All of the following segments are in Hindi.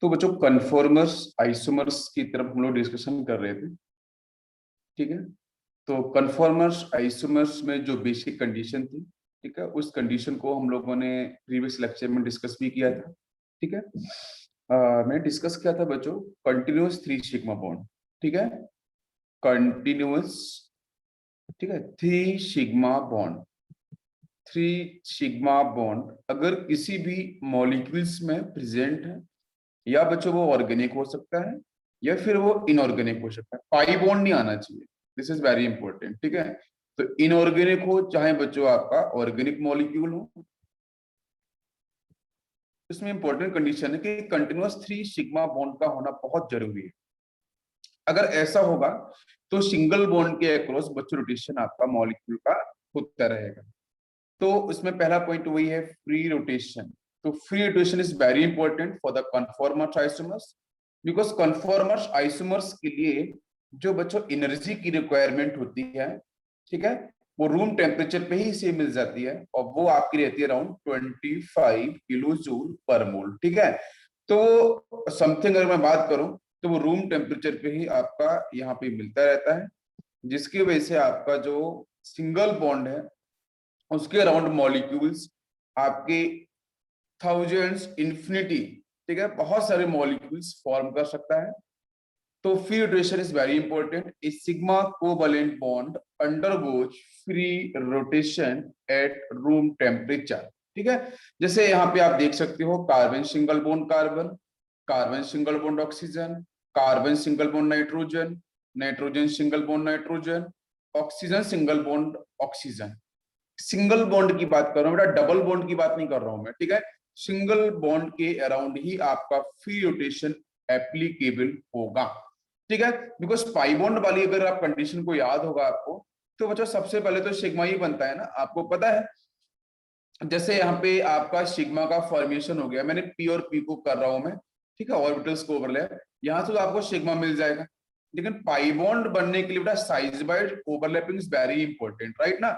तो बच्चों कन्फॉर्मर्स आइसोमर्स की तरफ हम लोग डिस्कशन कर रहे थे। ठीक है, तो कन्फॉर्मर्स आइसोमर्स में जो बेसिक कंडीशन थी, ठीक है, उस कंडीशन को हम लोगों ने प्रीवियस लेक्चर में डिस्कस भी किया था। ठीक है, मैंने डिस्कस किया था बच्चों कंटिन्यूअस 3 सिग्मा बॉन्ड। ठीक है, कंटिन्यूअस, ठीक है, 3 सिग्मा बॉन्ड। 3 सिग्मा बॉन्ड अगर किसी भी मॉलिक्यूल्स में प्रेजेंट है, या बच्चों वो ऑर्गेनिक हो सकता है या फिर वो इनऑर्गेनिक हो सकता है। पाई बॉन्ड नहीं आना चाहिए, दिस इज वेरी इंपॉर्टेंट। ठीक है, तो इनऑर्गेनिक हो चाहे बच्चों आपका ऑर्गेनिक मॉलिक्यूल हो, इसमें इंपॉर्टेंट कंडीशन है कि कंटिन्यूअस 3 सिग्मा बॉन्ड का होना बहुत जरूरी है। अगर ऐसा होगा तो सिंगल बॉन्ड के अक्रॉस बच्चों रोटेशन आपका मॉलिक्यूल का होता रहेगा। तो उसमें पहला पॉइंट वही है, फ्री रोटेशन। तो free rotation is very important for the conformers isomers, because conformers isomers के लिए जो बच्चों एनर्जी की रिक्वायरमेंट होती है, ठीक है, वो रूम टेम्परेचर पे ही इसे मिल जाती है और वो आपकी रहती है अराउंड 25 किलो जूल पर मोल। ठीक है, तो समथिंग अगर मैं बात करूं तो वो रूम टेम्परेचर पे ही आपका यहाँ पे मिलता रहता है, जिसकी वजह से आपका जो सिंगल बॉन्ड है उसके अराउंड मॉलिक्यूल्स आपके थाउजेंड्स, इन्फिनिटी, ठीक है, बहुत सारे मॉलिक्यूल्स फॉर्म कर सकता है। तो free rotation is very important. A sigma covalent bond undergoes free rotation at room temperature. ठीक है, जैसे यहाँ पे आप देख सकते हो carbon single bond carbon, carbon single bond oxygen, carbon single bond nitrogen, nitrogen single bond nitrogen, oxygen single bond oxygen. Single bond की बात कर रहा हूँ बेटा, डबल बॉन्ड की बात नहीं कर रहा हूं मैं। ठीक है, सिंगल बॉन्ड के अराउंड ही आपका फ्री रोटेशन एप्लीकेबल होगा। ठीक है, बिकॉज पाई बॉन्ड वाली अगर आप कंडीशन को याद होगा आपको, तो बच्चों सबसे पहले तो सिग्मा ही बनता है ना, आपको पता है। जैसे यहाँ पे आपका सिग्मा का फॉर्मेशन हो गया, मैंने पी और पी को कर रहा हूं मैं, ठीक है, ऑर्बिटल्स को ओवरलैप, यहां से तो आपको सिग्मा मिल जाएगा। लेकिन पाई बॉन्ड बनने के लिए बेटा size by overlapping is very important, right ना।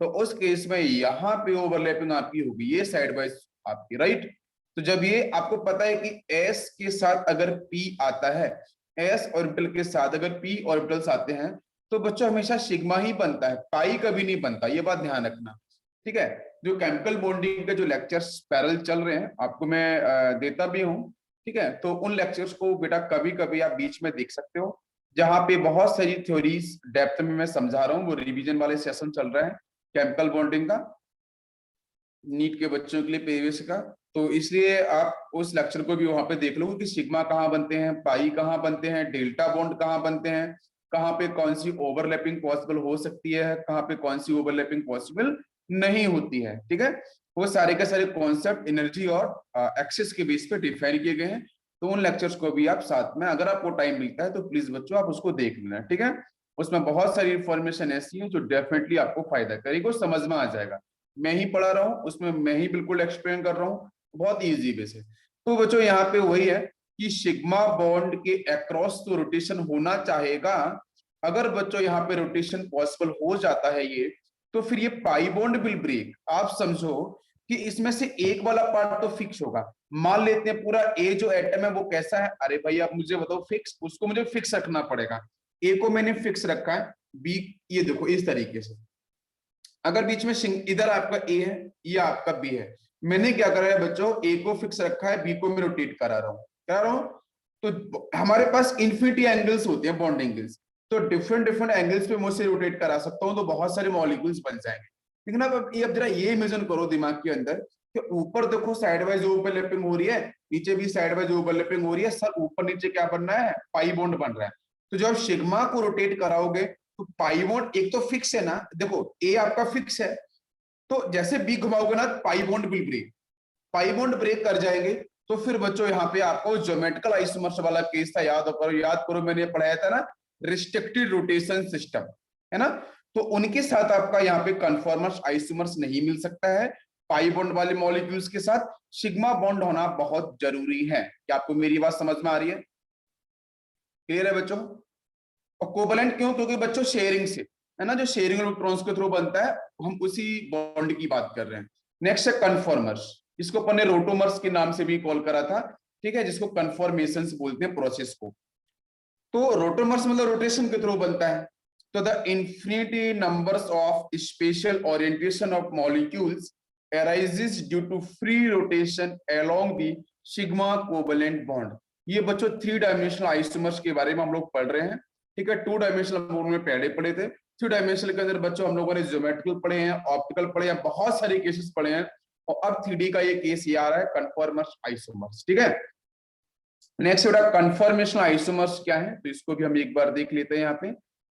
तो उस केस में यहाँ पे ओवरलैपिंग आपकी होगी, ये साइड बाय आपकी, राइट। तो जब ये आपको पता है कि एस के साथ अगर पी आता है, एस ऑर्बिटल के साथ अगर पी ऑर्बिटल्स आते हैं, तो बच्चों हमेशा सिग्मा ही बनता है, पाई कभी नहीं बनता, ये बात ध्यान रखना। ठीक है, जो केमिकल बॉन्डिंग के जो लेक्चर्स पैरेलल चल रहे हैं आपको मैं देता भी हूँ। ठीक है, तो उन लेक्चर्स को बेटा कभी कभी आप बीच में देख सकते हो, जहां पे बहुत सारी थ्योरीज डेप्थ में मैं समझा रहा हूँ। वो रिवीजन वाले सेशन चल रहा है केमिकल बॉन्डिंग का, नीट के बच्चों के लिए प्रीवियस का, तो इसलिए आप उस लेक्चर को भी वहां पे देख लो कि सिग्मा कहाँ बनते हैं, पाई कहाँ बनते हैं, डेल्टा बॉन्ड कहाँ बनते हैं, कहाँ पे कौन सी ओवरलैपिंग पॉसिबल हो सकती है, कहाँ पे कौन सी ओवरलैपिंग पॉसिबल नहीं होती है। ठीक है, वो सारे के सारे कॉन्सेप्ट एनर्जी और एक्सेस के बेस पे डिफाइन किए गए हैं। तो उन लेक्चर्स को भी आप साथ में, अगर आपको टाइम मिलता है तो प्लीज बच्चों आप उसको देख लेना। ठीक है, उसमें बहुत सारी इंफॉर्मेशन ऐसी है जो डेफिनेटली आपको फायदा करेगी, समझ में आ जाएगा। मैं ही पढ़ा रहा हूँ, उसमें मैं ही बिल्कुल एक्सप्लेन कर रहा हूँ, बहुत इजी वे से। तो बच्चों यहाँ पे वही है कि सिग्मा बॉन्ड के अक्रॉस तो रोटेशन होना चाहेगा। अगर बच्चों यहाँ पे रोटेशन पॉसिबल हो जाता है ये, तो फिर ये पाई बॉन्ड विल ब्रेक। आप समझो कि इसमें से एक वाला पार्ट तो फिक्स होगा। मान लेते हैं पूरा ए जो एटम है वो कैसा है, अरे भाई आप मुझे बताओ फिक्स, उसको मुझे फिक्स रखना पड़ेगा। ए को मैंने फिक्स रखा है, बी ये देखो इस तरीके से, अगर बीच में इधर आपका ए है, ये आपका बी है, मैंने क्या करा है बच्चों, ए को फिक्स रखा है, बी को मैं रोटेट करा रहा हूं। तो हमारे पास इन्फिनिटी एंगल्स होते हैं, बॉन्ड एंगल्स, तो डिफरेंट डिफरेंट एंगल्स पे मुझसे रोटेट करा सकता हूं, तो बहुत सारे मॉलिक्यूल्स बन जाएंगे। लेकिन अब जरा ये इमेजिन करो दिमाग के अंदर कि ऊपर देखो साइड वाइज ओवरलैपिंग हो रही है, नीचे भी साइड वाइज ओवरलैपिंग हो रही है, सर ऊपर नीचे क्या बन रहा है, पाई बॉन्ड बन रहा है। तो जब सिग्मा को रोटेट कराओगे तो पाई बॉन्ड एक तो फिक्स है ना, देखो ए आपका फिक्स है, तो जैसे बी घुमाओगे ना pi bond will break, pi bond break कर जाएंगे। तो फिर बच्चों यहाँ पे आपको ज्योमेट्रिकल आइसोमर्स वाला केस था, याद करो मैंने पढ़ाया था ना, रिस्ट्रिक्टेड रोटेशन सिस्टम, है ना। तो उनके साथ आपका यहाँ पे कन्फॉर्मर्स आइसोमर्स नहीं मिल सकता है। पाई बॉन्ड वाले मॉलिक्यूल्स के साथ सिग्मा बॉन्ड होना बहुत जरूरी है। क्या आपको मेरी बात समझ में आ रही है, क्लियर है बच्चों। और कोवैलेंट क्यों, क्योंकि बच्चों शेयरिंग से, है ना, जो शेयरिंग इलेक्ट्रॉन्स के थ्रू बनता है, हम उसी बॉन्ड की बात कर रहे हैं। नेक्स्ट है कन्फॉर्मर्स, इसको अपन ने रोटोमर्स के नाम से भी कॉल करा था। ठीक है, जिसको कन्फॉर्मेशन बोलते हैं प्रोसेस को। तो रोटोमर्स मतलब रोटेशन के थ्रू बनता है। तो the infinity numbers of special orientation of molecules arises due to free rotation along the sigma covalent bond। ये बच्चों 3 डायमेंशनल आइसोमर्स के बारे में हम लोग पढ़ रहे हैं, ठीक है। 2 डायमेंशनल हम लोगों ने पहले पढ़े थे, 3 डायमेंशनल के अंदर बच्चों हम लोगों ने ज्योमेट्रिकल पढ़े हैं, ऑप्टिकल पढ़े हैं, बहुत सारे केसेस पढ़े हैं, और अब 3D का ये केस ये आ रहा है, कन्फॉर्मर्स आइसोमर्स, ठीक है। नेक्स्ट बेटा कन्फॉर्मेशनल आइसोमर्स क्या है, तो इसको भी हम एक बार देख लेते हैं। यहाँ पे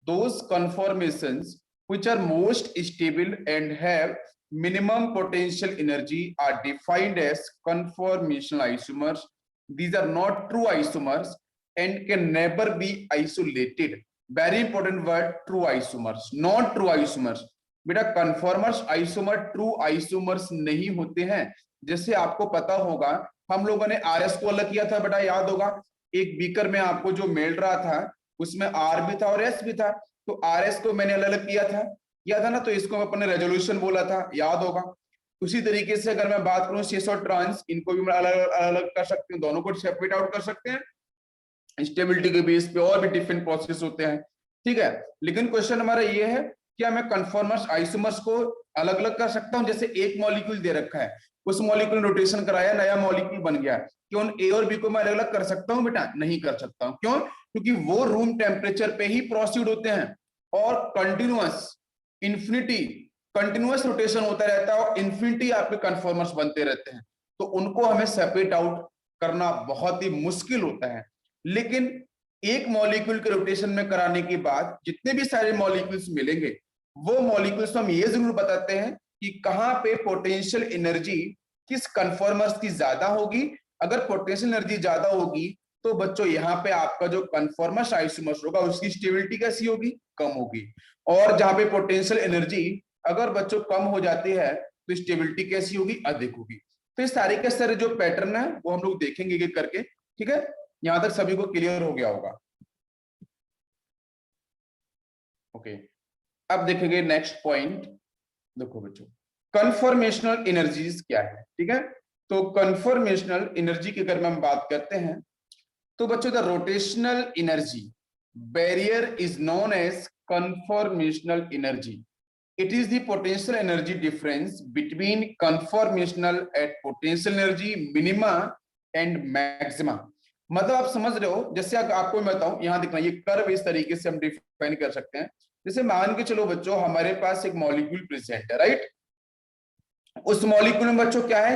those conformations which are most stable and have minimum potential energy are defined as conformational isomers। These are not true isomers and can never be isolated। Very important word, true isomers, not true isomers। बेटा conformers isomer true isomers नहीं होते हैं। जैसे आपको पता होगा हम लोगों ने RS को अलग किया था बेटा, याद होगा, एक बीकर में आपको जो मिल रहा था उसमें R भी था और S भी था, तो RS को मैंने अलग अलग किया था, याद है ना। तो इसको अपने रेजोल्यूशन बोला था, याद होगा। उसी तरीके से अगर मैं बात करूं सिस और ट्रांस, इनको भी मैं अलग अलग कर सकते हैं, दोनों को सेपरेट आउट कर सकते हैं स्टेबिलिटी के बेस पे, और भी डिफरेंट प्रोसेस होते हैं, ठीक है। लेकिन क्वेश्चन हमारा ये है क्या मैं कन्फॉर्मर्स आइसोमर्स को अलग अलग कर सकता हूं। जैसे एक मॉलिक्यूल दे रखा है, उस मॉलिक्यूल रोटेशन कराया, नया मॉलिक्यूल बन गया, क्यों ए और बी को मैं अलग अलग कर सकता हूं बेटा? नहीं कर सकता हूं। क्यों? क्योंकि वो रूम टेम्परेचर पे ही प्रोसीड होते हैं और कंटिन्यूअस इन्फिनिटी कंटिन्यूअस रोटेशन होता रहता है और इन्फिनिटी आपके कन्फॉर्मर्स बनते रहते हैं, तो उनको हमें सेपरेट आउट करना बहुत ही मुश्किल होता है। लेकिन एक मॉलिक्यूल के रोटेशन में कराने के बाद जितने भी सारे मॉलिक्यूल्स मिलेंगे, वो मॉलिक्यूल्स हम ये जरूर बताते हैं कि कहां पे पोटेंशियल एनर्जी किस कन्फॉर्मर्स की ज्यादा होगी। अगर पोटेंशियल एनर्जी ज्यादा होगी तो बच्चों यहाँ पे आपका जो कन्फॉर्मर्स आइसोमर्स होगा उसकी स्टेबिलिटी कैसी होगी? कम होगी। और जहां पे पोटेंशियल एनर्जी अगर बच्चों कम हो जाती है तो स्टेबिलिटी कैसी होगी? अधिक होगी। तो इस सारे के सारे जो पैटर्न है वो हम लोग देखेंगे एक करके, ठीक है। यहां तक सभी को क्लियर हो गया होगा? ओके, अब देखेंगे नेक्स्ट पॉइंट। देखो बच्चों, कन्फॉर्मेशनल एनर्जीज क्या है, ठीक है। तो कन्फॉर्मेशनल एनर्जी की अगर हम बात करते हैं तो बच्चों the rotational energy barrier is known as conformational energy। It is the potential energy difference between conformational at potential energy minima and maxima। मतलब आप समझ रहे हो, जैसे आपको मैं बताऊं, यहां देखना, ये कर्व इस तरीके से हम डिफाइन कर सकते हैं। जैसे मान के चलो बच्चों हमारे पास एक मॉलिक्यूल प्रेजेंट है, राइट। उस मॉलिक्यूल में बच्चों क्या है?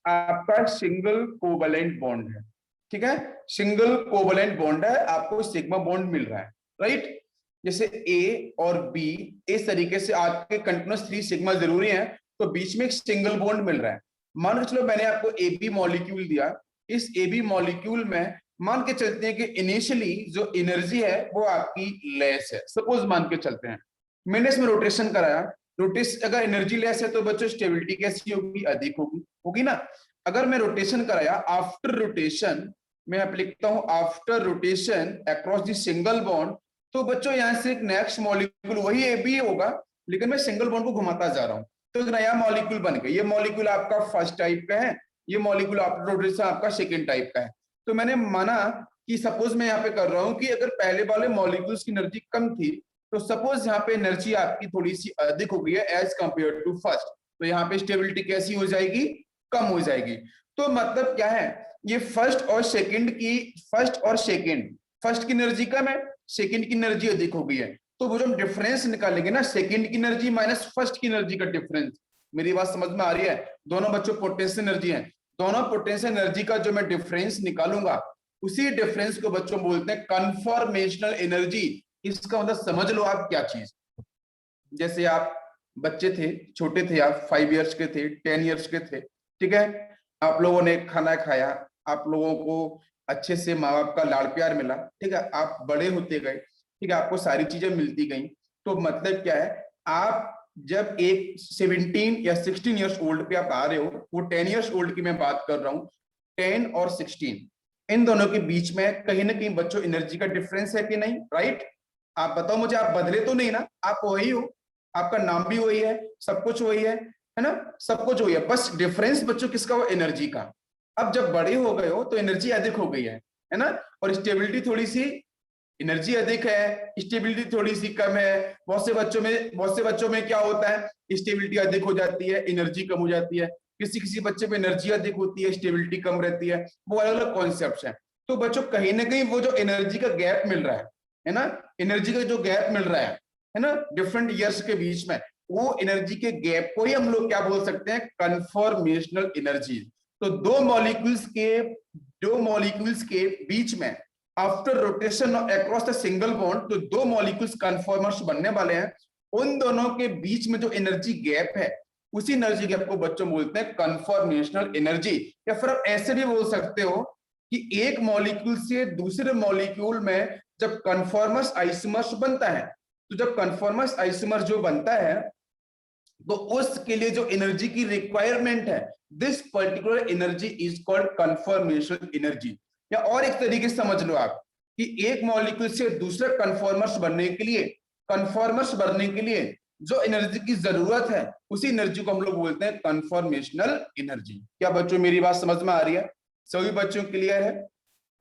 आपका सिंगल कोवैलेंट बॉन्ड है, ठीक है। सिंगल कोवैलेंट बॉन्ड है, आपको सिग्मा बॉन्ड मिल रहा है, राइट। जैसे ए और बी इस तरीके से आपके कंटिन्यूअस 3 सिग्मा जरूरी है, तो बीच में एक सिंगल बॉन्ड मिल रहा है। मान के चलो मैंने आपको ए बी मॉलिक्यूल दिया, इस ए बी मॉलिक्यूल में मान के चलते हैं कि इनिशियली जो एनर्जी है वो आपकी लेस है, सपोज मान के चलते हैं। मैंने इसमें रोटेशन कराया, रोटेशन अगर एनर्जी लेस है तो बच्चों स्टेबिलिटी कैसी होगी? अधिक होगी, होगी ना। अगर मैं रोटेशन कराया आफ्टर रोटेशन, मैं यहाँ पे लिखता हूं after rotation across the single bond, तो बच्चों यहां से एक नेक्स्ट मॉलिक्यूल वही ए बी होगा, लेकिन मैं सिंगल बॉन्ड को घुमाता जा रहा हूं, तो एक नया मॉलिक्यूल बन गया। ये मॉलिक्यूल आपका फर्स्ट टाइप का है, ये मॉलिक्यूल आफ्टर रोटेशन आपका सेकंड टाइप का है। तो मैंने माना कि सपोज मैं यहाँ पे कर रहा हूं कि अगर पहले वाले मॉलिक्यूल्स की एनर्जी कम थी, तो सपोज यहाँ पे एनर्जी आपकी थोड़ी सी अधिक हो गई है एज कंपेयर टू फर्स्ट, तो यहाँ पे स्टेबिलिटी कैसी हो जाएगी? कम हो जाएगी। तो मतलब क्या है, ये फर्स्ट और सेकंड फर्स्ट की एनर्जी कम है, सेकंड की एनर्जी अधिक हो गई है, तो वो जो हम डिफरेंस निकालेंगे ना, सेकंड की एनर्जी माइनस फर्स्ट की एनर्जी का डिफरेंस। मेरी बात समझ में आ रही है? दोनों बच्चों पोटेंशियल एनर्जी है, दोनों पोटेंशियल एनर्जी का जो मैं डिफरेंस निकालूंगा, उसी डिफरेंस को बच्चों बोलते हैं कन्फॉर्मेशनल एनर्जी। इसका मतलब समझ लो आप क्या चीज। जैसे आप बच्चे थे, छोटे थे, आप 5 इयर्स के थे, 10 इयर्स के थे, ठीक है। आप लोगों ने खाना खाया, आप लोगों को अच्छे से माँ बाप का लाड़ प्यार मिला, ठीक है। आप बड़े होते गए, ठीक है, आपको सारी चीजें मिलती गई। तो मतलब क्या है, आप जब एक 17 या 16 इयर्स ओल्ड पे आप आ रहे हो, वो 10 इयर्स ओल्ड की मैं बात कर रहा हूँ, 10 और 16 इन दोनों के बीच में कहीं ना कहीं बच्चों एनर्जी का डिफरेंस है कि नहीं? राइट। आप बताओ मुझे, आप बदले तो नहीं ना? आप वही हो, आपका नाम भी वही है, सब कुछ वही है ना, सब कुछ वही है, बस डिफरेंस बच्चों किसका? वो एनर्जी का। अब जब बड़े हो गए हो तो एनर्जी अधिक हो गई है ना, और स्टेबिलिटी थोड़ी सी, एनर्जी अधिक है, स्टेबिलिटी थोड़ी सी कम है। बहुत से बच्चों में क्या होता है, स्टेबिलिटी अधिक हो जाती है, एनर्जी कम हो जाती है। किसी किसी बच्चे में एनर्जी अधिक होती है, स्टेबिलिटी कम रहती है। वो अलग अलग कॉन्सेप्ट हैं। तो बच्चों कहीं ना कहीं वो जो एनर्जी का गैप मिल रहा है ना, एनर्जी का जो गैप मिल रहा है ना, डिफरेंट ईयर्स के बीच में, वो एनर्जी के गैप को ही हम लोग क्या बोल सकते हैं, कन्फॉर्मेशनल एनर्जी। तो दो मॉलिक्यूल्स के बीच में after rotation across the single bond, तो दो मॉलिक्यूल्स कन्फॉर्मर्स बनने वाले हैं, उन दोनों के बीच में जो एनर्जी गैप है, उसी एनर्जी गैप को बच्चों बोलते हैं कन्फॉर्मेशनल एनर्जी। या फिर आप ऐसे भी बोल सकते हो कि एक मॉलिक्यूल से दूसरे मॉलिक्यूल में जब कन्फॉर्मर्स आइसोमर्स बनता है, तो जब कन्फॉर्मर्स आइसोमर जो बनता है, तो उसके लिए जो एनर्जी की रिक्वायरमेंट है, this particular energy is called conformational energy. या और एक तरीके से समझ लो आप कि एक मॉलिक्यूल से दूसरे कन्फॉर्मर्स बनने के लिए जो एनर्जी की जरूरत है, उसी एनर्जी को हम लोग बोलते हैं कन्फॉर्मेशनल एनर्जी। क्या बच्चों मेरी बात समझ में आ रही है? सभी बच्चों क्लियर है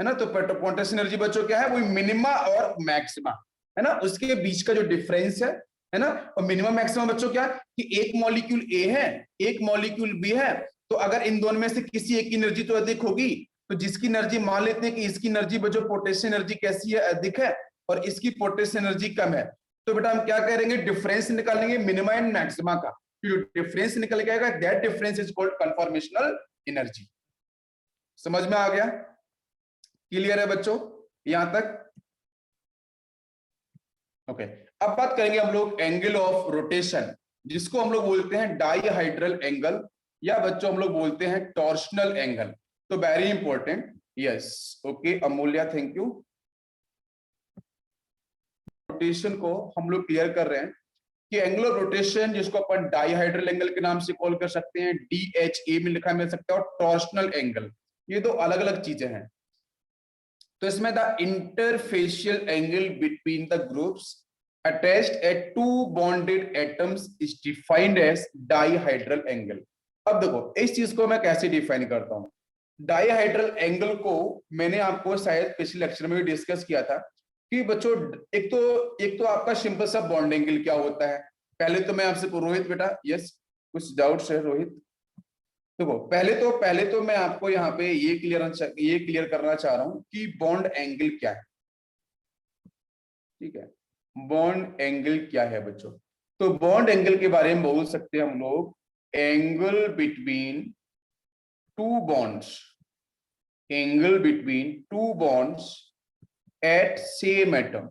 ना? तो पोटेंशियल एनर्जी बच्चों क्या है, वो मिनिमा और मैक्सिमा है ना, उसके बीच का जो डिफरेंस है ना। और मिनिमम मैक्सिमम बच्चों क्या, कि एक मॉलिक्यूल ए है, एक मॉलिक्यूल बी है, तो अगर इन दोनों में से किसी एक की एनर्जी तो अधिक होगी, तो जिसकी एनर्जी, मान लेते हैं कि इसकी एनर्जी जो पोटेंशियल एनर्जी कैसी है, अधिक है, और इसकी पोटेंशियल एनर्जी कम है, तो बेटा हम क्या करेंगे, डिफरेंस निकालेंगे मिनिमा एंड मैक्सिमा का। जो डिफरेंस निकल के आएगा, that difference is called conformational energy. समझ में आ गया? क्लियर है बच्चों यहां तक? ओके अब बात करेंगे हम लोग एंगल ऑफ रोटेशन, जिसको हम लोग बोलते हैं डाईहाइड्रल एंगल, या बच्चों हम लोग बोलते हैं टॉर्शनल एंगल। तो very important, yes, okay Amulya, thank you. Rotation को हम लोग क्लियर कर रहे हैं कि एंगल ऑफ रोटेशन, जिसको अपन डाईहाइड्रल एंगल के नाम से कॉल कर सकते हैं, DHA में लिखा मिल सकता है, और टॉर्शनल एंगल, ये दो अलग अलग चीजें हैं। तो इसमें the interfacial angle between the groups attached at two bonded atoms is defined as dihedral angle। अब देखो इस चीज को मैं कैसे डिफाइन करता हूं। डाईहाइड्रल एंगल को मैंने आपको शायद पिछले लेक्चर में भी डिस्कस किया था कि बच्चों एक तो आपका सिंपल सा बॉन्ड एंगल क्या होता है। पहले तो मैं आपसे, रोहित बेटा, यस कुछ डाउट्स है रोहित? देखो पहले तो मैं आपको यहाँ पे ये क्लियर करना चाह रहा हूं कि बॉन्ड एंगल क्या है। ठीक है, बॉन्ड एंगल क्या है बच्चों? तो बॉन्ड एंगल के बारे में बोल सकते हैं हम लोग, angle between to bonds, angle between to bonds eight same atom,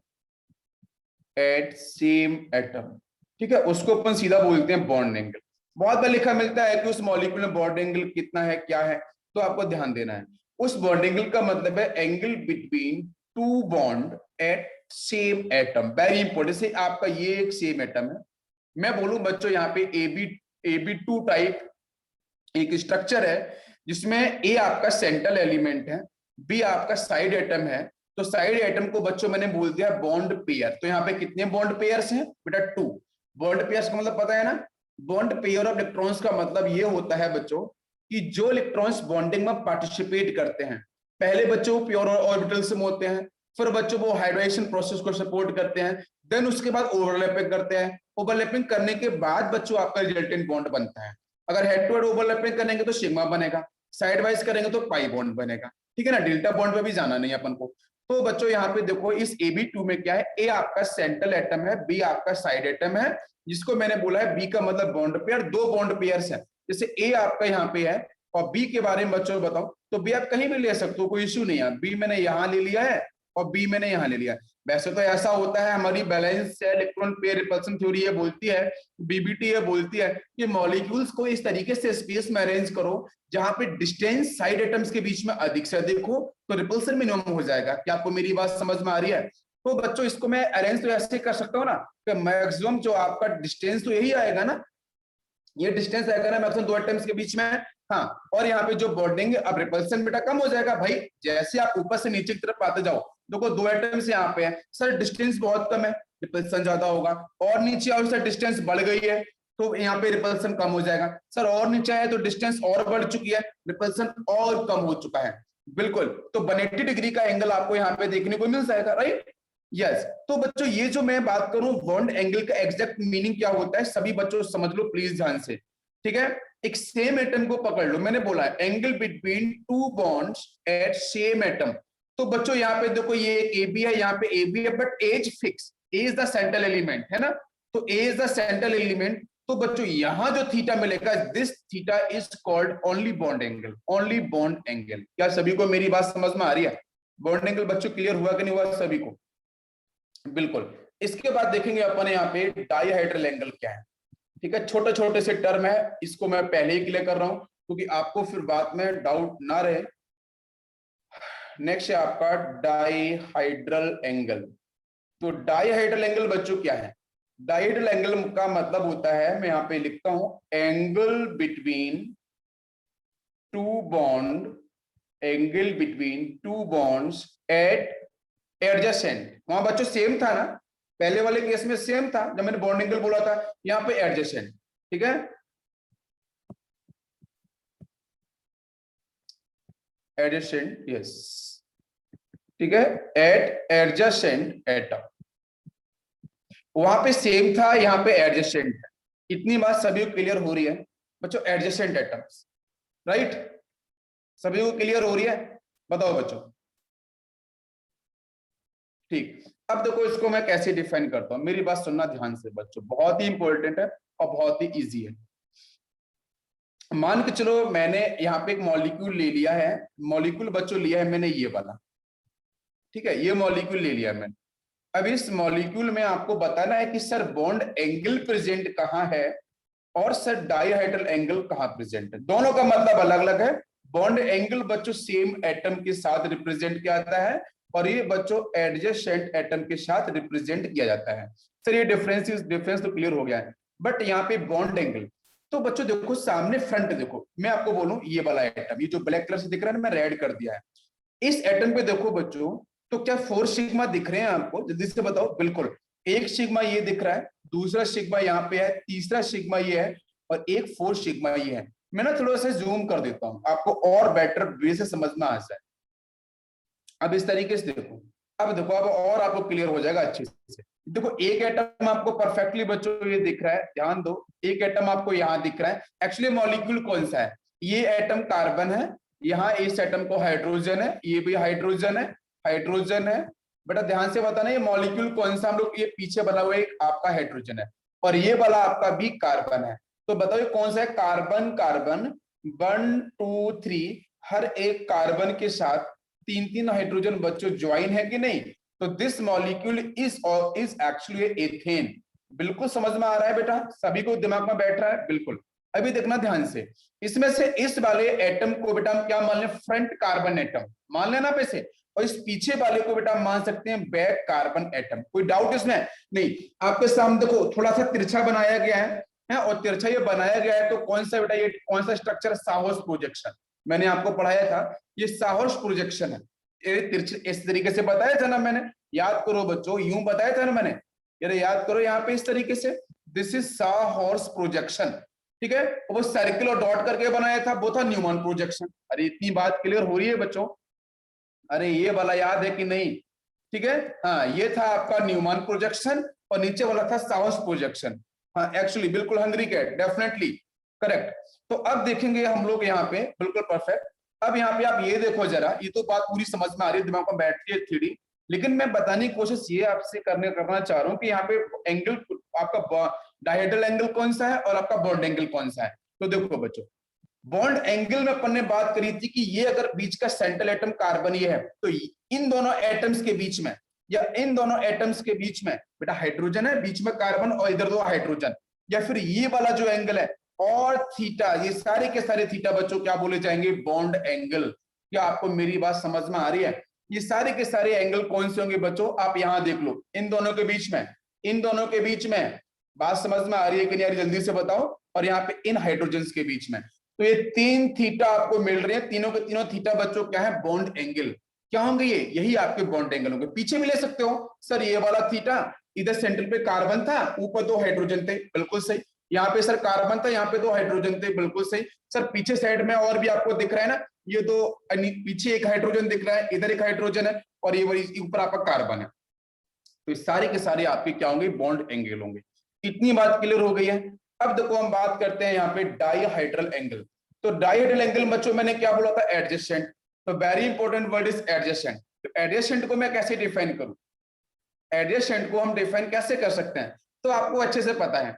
ठीक है, उसको अपन सीधा बोलते हैं बॉन्ड एंगल। बहुत बार लिखा मिलता है कि उस मॉलिक्यूल में बॉन्ड एंगल कितना है, क्या है, तो आपको ध्यान देना है, उस बॉन्ड एंगल का मतलब है angle between two bond at same atom. Very important, से आपका ये एक सेम एटम है। मैं बोलूं बच्चों यहाँ पे AB2 टाइप एक स्ट्रक्चर है, जिसमें ए आपका सेंट्रल एलिमेंट है, बी आपका साइड एटम है। तो साइड एटम को बच्चों मैंने बोल दिया बॉन्ड पेयर। तो यहाँ पे कितने बॉन्ड पेयर्स हैं बेटा? 2 बॉन्ड पेयर्स का मतलब पता है ना? बॉन्ड पेयर ऑफ इलेक्ट्रॉन्स का मतलब ये होता है बच्चों कि जो इलेक्ट्रॉन्स बॉन्डिंग में पार्टिसिपेट करते हैं, पहले बच्चों प्योर ऑर्बिटल्स में होते हैं, फिर बच्चों वो हाइड्रेशन प्रोसेस को सपोर्ट करते हैं, देन उसके बाद ओवरलैपिंग करते हैं। ओवरलैपिंग करने के बाद बच्चों आपका रिजल्टेंट बॉन्ड बनता है। अगर हेड टू हेड ओवरलैपिंग करेंगे तो सिग्मा बनेगा, साइड वाइज करेंगे तो पाई बॉन्ड बनेगा। ठीक है ना, डेल्टा बॉन्ड पे भी जाना नहीं अपन को। तो बच्चों यहाँ पे देखो इस AB2 में क्या है, ए आपका सेंट्रल एटम है, बी आपका साइड एटम है, जिसको मैंने बोला है बी का मतलब बॉन्ड पेयर। 2 बॉन्ड पेयर्स हैं, जैसे ए आपका यहाँ पे है और बी के बारे में बच्चों बताओ, तो बी आप कहीं भी ले सकते हो, कोई इश्यू नहीं है। बी मैंने यहाँ ले लिया है और बी मैंने यहाँ ले लिया है। वैसे तो ऐसा होता है, हमारी balance electron pair repulsion theory ये बोलती है, BBT ये बोलती है कि मॉलिक्यूल्स को इस तरीके से स्पेस में अरेंज करो जहां पे डिस्टेंस साइड एटम्स के बीच में अधिक से अधिक हो, तो रिपल्सन मिनिमम हो जाएगा। क्या आपको मेरी बात समझ में आ रही है? तो बच्चों इसको मैं अरेंज तो ऐसे कर सकता हूँ ना कि मैक्सिमम जो आपका डिस्टेंस तो यही आएगा ना, ये डिस्टेंस आएगा ना मैक्सिमम 2 एटम्स के बीच में। हाँ, और यहाँ पे जो बॉन्डिंग, अब रिपल्सन बेटा कम हो जाएगा भाई, जैसे आप ऊपर से नीचे की तरफ आते जाओ। देखो 2 एटम्स यहाँ पे है सर, डिस्टेंस बहुत कम है, रिपल्सन ज्यादा होगा, और नीचे आओ सर डिस्टेंस बढ़ गई है, तो यहाँ पे रिपल्सन कम हो जाएगा। सर और नीचे आया तो डिस्टेंस और बढ़ चुकी है, रिपल्सन और कम हो चुका है। बिल्कुल, तो 180 डिग्री का एंगल आपको यहाँ पे देखने को मिल जाएगा, राइट। यस, तो बच्चों ये जो मैं बात करूं बॉन्ड एंगल का एग्जैक्ट मीनिंग क्या होता है, सभी बच्चों समझ लो प्लीज ध्यान से, ठीक है। एक सेम एटम को पकड़ लो, मैंने बोला angle between to bonds eight same atom. तो बच्चों यहाँ पे देखो ये ए बी है, यहाँ पे ए बी है, but as fix, A is the central element, है ना। तो A is the central element. तो बच्चों यहां जो थीटा मिलेगा, this theta is called only bond angle, only bond angle. क्या सभी को मेरी बात समझ में आ रही है? बॉन्ड एंगल बच्चों क्लियर हुआ कि नहीं हुआ सभी को? बिल्कुल। इसके बाद देखेंगे अपन यहाँ पे डायहेड्रल एंगल क्या है, ठीक है। छोटे छोटे से टर्म है, इसको मैं पहले ही क्लियर कर रहा हूं क्योंकि आपको फिर बाद में डाउट ना रहे। नेक्स्ट है आपका डायहाइड्रल एंगल। तो डायहाइड्रल एंगल बच्चों क्या है? डायहाइड्रल एंगल का मतलब होता है, मैं यहां पे लिखता हूं, angle between two bond, angle between to bonds eight adjacent. वहां बच्चों सेम था ना, पहले वाले केस में सेम था जब मैंने बॉन्ड एंगल बोला था, यहां पे एडजेसेंट, ठीक है। एडजेसेंट, यस, ठीक है, एट एडजेसेंट एटम। वहां पे सेम था, यहाँ पे एडजेसेंट है। इतनी बात सभी को क्लियर हो रही है बच्चों? एडजेसेंट एटम्स, राइट, सभी को क्लियर हो रही है? बताओ बच्चों। ठीक, अब देखो इसको मैं कैसे डिफाइन करता हूं, मेरी बात सुनना ध्यान से बच्चों, बहुत ही इंपॉर्टेंट है और बहुत ही इजी है। मान के चलो मैंने यहाँ पे एक मॉलिक्यूल ले लिया है, मॉलिक्यूल बच्चों लिया है मैंने ये वाला, ठीक है, ये मॉलिक्यूल ले लिया मैंने। अब इस मॉलिक्यूल में आपको बताना है कि सर बॉन्ड एंगल प्रेजेंट कहाँ है और सर डायहाइड्रल एंगल कहाँ प्रेजेंट है। दोनों का मतलब अलग अलग है। बॉन्ड एंगल बच्चों सेम एटम के साथ रिप्रेजेंट किया जाता है और ये बच्चों एडजेसेंट एटम के साथ रिप्रेजेंट किया जाता है। सर ये डिफरेंस तो क्लियर हो गया है। बट यहाँ पे बॉन्ड एंगल, तो बच्चों देखो सामने फ्रंट देखो, मैं आपको बोलूं ये वाला एटम, ये जो ब्लैक कलर से दिख रहा है ना, मैं रेड कर दिया है, इस एटम पे देखो बच्चों, तो क्या 4 सिग्मा दिख रहे हैं आपको? जल्दी से बताओ। बिल्कुल, एक सिग्मा ये दिख रहा है, दूसरा सिग्मा यहाँ पे है, तीसरा सिग्मा ये है और एक 4 सिग्मा ये है। मैं ना थोड़ा सा जूम कर देता हूं आपको और बेटर वे से समझ में आ जाए। अब इस तरीके से देखो, अब देखो, अब और आपको क्लियर हो जाएगा अच्छे से। देखो एक एटम आपको परफेक्टली बच्चों ये दिख रहा है, ध्यान दो, एक एटम आपको यहाँ दिख रहा है। एक्चुअली मॉलिक्यूल कौन सा है? ये एटम कार्बन है, यहाँ इस एटम को हाइड्रोजन है, ये भी हाइड्रोजन है, हाइड्रोजन है। बेटा ध्यान से बताना ये मॉलिक्यूल कौन सा, हम लोग ये पीछे बना हुआ एक आपका हाइड्रोजन है और ये वाला आपका भी कार्बन है। तो बताओ ये कौन सा है? कार्बन, कार्बन 1 2 3, हर एक कार्बन के साथ 3 हाइड्रोजन बच्चों ज्वाइन है कि नहीं? तो this molecule is actually ethane. बिल्कुल समझ में आ रहा है बेटा? सभी को दिमाग में बैठ रहा है? बिल्कुल। अभी देखना ध्यान से, इसमें से इस वाले एटम को बेटा हम क्या मान लें? फ्रंट कार्बन एटम मान लेना पे से, और इस पीछे वाले को बेटा मान सकते हैं बैक कार्बन एटम। कोई डाउट इसमें नहीं? आपके सामने देखो थोड़ा सा तिरछा बनाया गया है और तिरछा ये बनाया गया है तो कौन सा बेटा, ये कौन सा स्ट्रक्चर? साहौस प्रोजेक्शन। मैंने आपको पढ़ाया था, ये साहौस प्रोजेक्शन है। इस तरीके से बताया था ना मैंने, याद करो बच्चों, यूं बताया था ना मैंने, ये याद करो यहाँ पे इस तरीके से, दिस इज साहौस प्रोजेक्शन, ठीक है। वो सर्किल और डॉट करके बनाया था, वो था न्यूमैन प्रोजेक्शन। अरे इतनी बात क्लियर हो रही है बच्चों? अरे ये वाला याद है कि नहीं? ठीक है, हाँ ये था आपका न्यूमैन प्रोजेक्शन और नीचे वाला था साहौस प्रोजेक्शन। हाँ एक्चुअली बिल्कुल, हंग्री कैट, डेफिनेटली करेक्ट। तो अब देखेंगे हम लोग यहाँ पे, बिल्कुल परफेक्ट। अब यहाँ पे आप ये देखो जरा, ये तो बात पूरी समझ में आ रही है, दिमाग में बैठती है थ्योरी, लेकिन मैं बताने की कोशिश ये आपसे करना चाह रहा हूँ कि यहाँ पे एंगल आपका डायहेड्रल एंगल कौन सा है और आपका बॉन्ड एंगल कौन सा है। तो देखो बच्चों, बॉन्ड एंगल में अपन ने बात करी थी कि ये अगर बीच का सेंट्रल एटम कार्बन ये है, तो इन दोनों एटम्स के बीच में या इन दोनों एटम्स के बीच में बेटा हाइड्रोजन है, बीच में कार्बन और इधर दो हाइड्रोजन, या फिर ये वाला जो एंगल है और थीटा, ये सारे के सारे थीटा बच्चों क्या बोले जाएंगे? Bond angle. क्या आपको मेरी बात समझ में आ रही है? ये सारे के सारे एंगल कौन से होंगे बच्चों? आप यहां देख लो, इन दोनों के बीच में, इन दोनों के बीच में। बात समझ में आ रही है कि नहीं आ रही? जल्दी से बताओ। और यहाँ पे इन हाइड्रोजन के बीच में, तो ये 3 थीटा आपको मिल रहे हैं, तीनों के तीनों थीटा बच्चों क्या है? Bond angle. क्या होंगे ये? यही आपके बॉन्ड एंगल होंगे। पीछे भी ले सकते हो सर, ये वाला थीटा, इधर सेंटर पे कार्बन था, ऊपर 2 हाइड्रोजन थे, बिल्कुल सही। यहाँ पे सर कार्बन था, यहाँ पे 2 हाइड्रोजन थे, बिल्कुल सही सर। पीछे साइड में और भी आपको दिख रहा है ना, ये 2 पीछे एक हाइड्रोजन दिख रहा है, इधर एक हाइड्रोजन है और ये ऊपर आपका कार्बन है। तो सारे के सारे आपके क्या होंगे, बॉन्ड एंगल होंगे। इतनी बात क्लियर हो गई है। अब देखो हम बात करते हैं यहाँ पे डाइहाइड्रल एंगल। तो डाइहाइड्रल एंगल बच्चों मैंने क्या बोला था, एडजेसेंट। तो very important word is adjacent. तो एडजेसेंट को मैं कैसे डिफाइन करूं, एडजेसेंट को हम डिफाइन कैसे कर सकते हैं, तो आपको अच्छे से पता है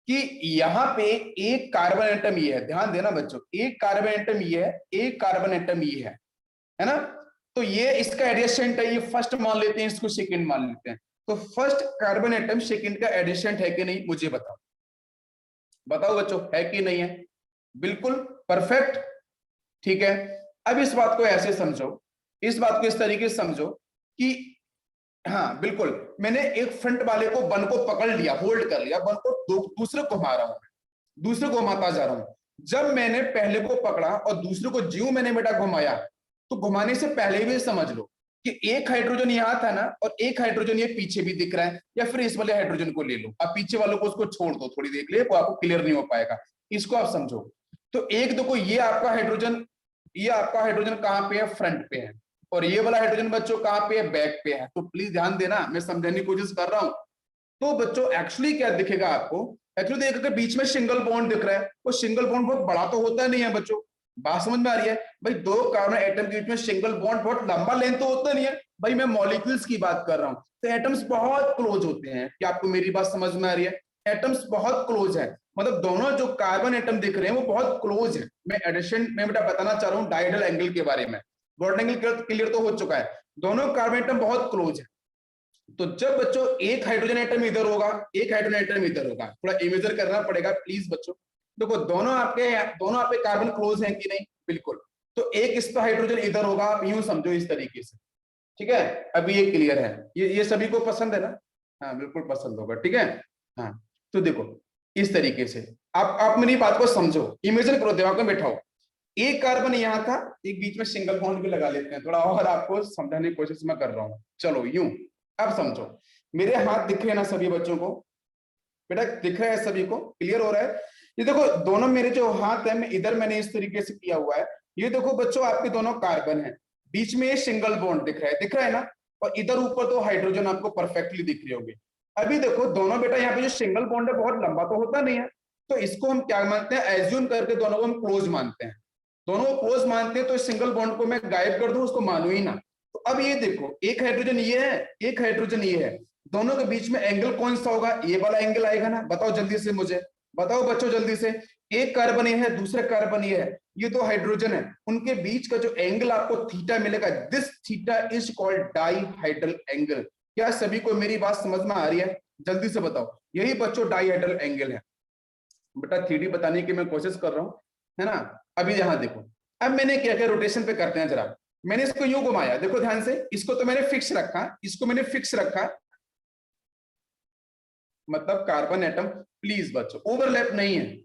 कि यहाँ पे एक कार्बन एटम ये है, ध्यान देना बच्चों, एक कार्बन एटम ये है, एक कार्बन एटम ये है ना। तो ये इसका एडजेसेंट है, ये फर्स्ट मान लेते हैं, इसको सेकंड मान लेते हैं। तो फर्स्ट कार्बन एटम सेकंड का एडजेसेंट है कि नहीं, मुझे बताओ, बताओ बच्चों, है कि नहीं है? बिल्कुल परफेक्ट, ठीक है। अब इस बात को ऐसे समझो, इस बात को इस तरीके से समझो कि हाँ बिल्कुल, मैंने एक फ्रंट वाले को वन को पकड़ लिया, होल्ड कर लिया, वन को दूसरे को घुमा रहा हूं, दूसरे को घुमाता जा रहा हूं। जब मैंने पहले को पकड़ा और दूसरे को ज्यों मैंने बेटा घुमाया, तो घुमाने से पहले भी समझ लो कि एक हाइड्रोजन यहाँ था ना, और एक हाइड्रोजन ये पीछे भी दिख रहा है, या फिर इस वाले हाइड्रोजन को ले लो, अब पीछे वालों को उसको छोड़ दो, थोड़ी देर के लिए, वो आपको क्लियर नहीं हो पाएगा, इसको आप समझो। तो एक देखो ये आपका हाइड्रोजन, ये आपका हाइड्रोजन कहाँ पे है, फ्रंट पे है, और ये वाला हाइड्रोजन बच्चों कहाँ पे है, बैक पे है। तो प्लीज ध्यान देना, मैं समझाने की कोशिश कर रहा हूं। तो बच्चों एक्चुअली क्या दिखेगा आपको, एक्चुअली देखो बीच में सिंगल बॉन्ड दिख रहा है, वो सिंगल बॉन्ड बहुत बड़ा तो होता नहीं है बच्चों, बात समझ में आ रही है भाई? 2 कार्बन एटम के बीच में सिंगल बॉन्ड बहुत लंबा लेंथ तो होता नहीं है भाई, मैं मॉलिक्यूल्स की बात कर रहा हूं। तो एटम्स बहुत क्लोज होते हैं, क्या आपको मेरी बात समझ में आ रही है? एटम्स बहुत क्लोज है, मतलब दोनों जो कार्बन एटम दिख रहे हैं वो बहुत क्लोज है। मैं एडिशन में बेटा बताना चाह रहा हूँ डायहेड्रल एंगल के बारे में, बॉन्ड एंगल क्लियर तो हो चुका है, दोनों कार्बन एटम बहुत क्लोज है। तो जब बच्चों एक हाइड्रोजन एटम इधर होगा, एक हाइड्रोजन एटम इधर होगा, थोड़ा इमेजर करना पड़ेगा प्लीज बच्चों। देखो दोनों आपके कार्बन क्लोज हैं कि नहीं, बिल्कुल। तो एक इस पर हाइड्रोजन इधर होगा, आप यूं समझो इस तरीके से, ठीक है। अभी ये क्लियर है, ये सभी को पसंद है ना? हाँ बिल्कुल पसंद होगा, ठीक है। हाँ तो देखो इस तरीके से आप मेरी बात को समझो, इमेजिन करो, दिमाग में बैठाओ, एक कार्बन यहाँ था, एक बीच में सिंगल बॉन्ड भी लगा लेते हैं, थोड़ा और आपको समझाने की कोशिश मैं कर रहा हूँ। चलो यूं, अब समझो, मेरे हाथ दिख रहे हैं ना सभी बच्चों को, बेटा दिख रहा है सभी को, क्लियर हो रहा है? ये देखो दोनों मेरे जो हाथ है, मैं इधर मैंने इस तरीके से किया हुआ है, ये देखो बच्चों आपके दोनों कार्बन है, बीच में ये सिंगल बॉन्ड दिख रहा है ना, और इधर ऊपर तो हाइड्रोजन आपको परफेक्टली दिख रही होगी। अभी देखो दोनों बेटा यहाँ पे जो सिंगल बॉन्ड है बहुत लंबा तो होता नहीं है, तो इसको हम क्या मानते हैं, एज्यूम करके दोनों को हम क्लोज मानते हैं, दोनों को क्लोज मानते हैं। तो इस सिंगल बॉन्ड को मैं गायब कर दूं, उसको मानू ही ना। तो अब ये देखो एक हाइड्रोजन ये है, एक हाइड्रोजन ये है, दोनों के बीच में एंगल कौन सा होगा, ये वाला एंगल आएगा ना, बताओ जल्दी से मुझे, बताओ बच्चों जल्दी से। एक कार्बन ये है, दूसरा कार्बन ये है, ये 2 हाइड्रोजन है, उनके बीच का जो एंगल आपको थीटा मिलेगा, this theta is called dihedral angle. क्या सभी को मेरी बात समझ में आ रही है? जल्दी से बताओ, यही बच्चों डाइहाइड्रल एंगल है। बेटा 3D बताने की मैं कोशिश कर रहा हूं, है ना। अभी यहां देखो, अब मैंने क्या किया, रोटेशन पे करते हैं जरा, मैंने इसको यूं घुमाया, देखो ध्यान से, इसको तो मैंने फिक्स रखा, इसको मैंने फिक्स रखा, मतलब कार्बन एटम, प्लीज बच्चों ओवरलैप नहीं है,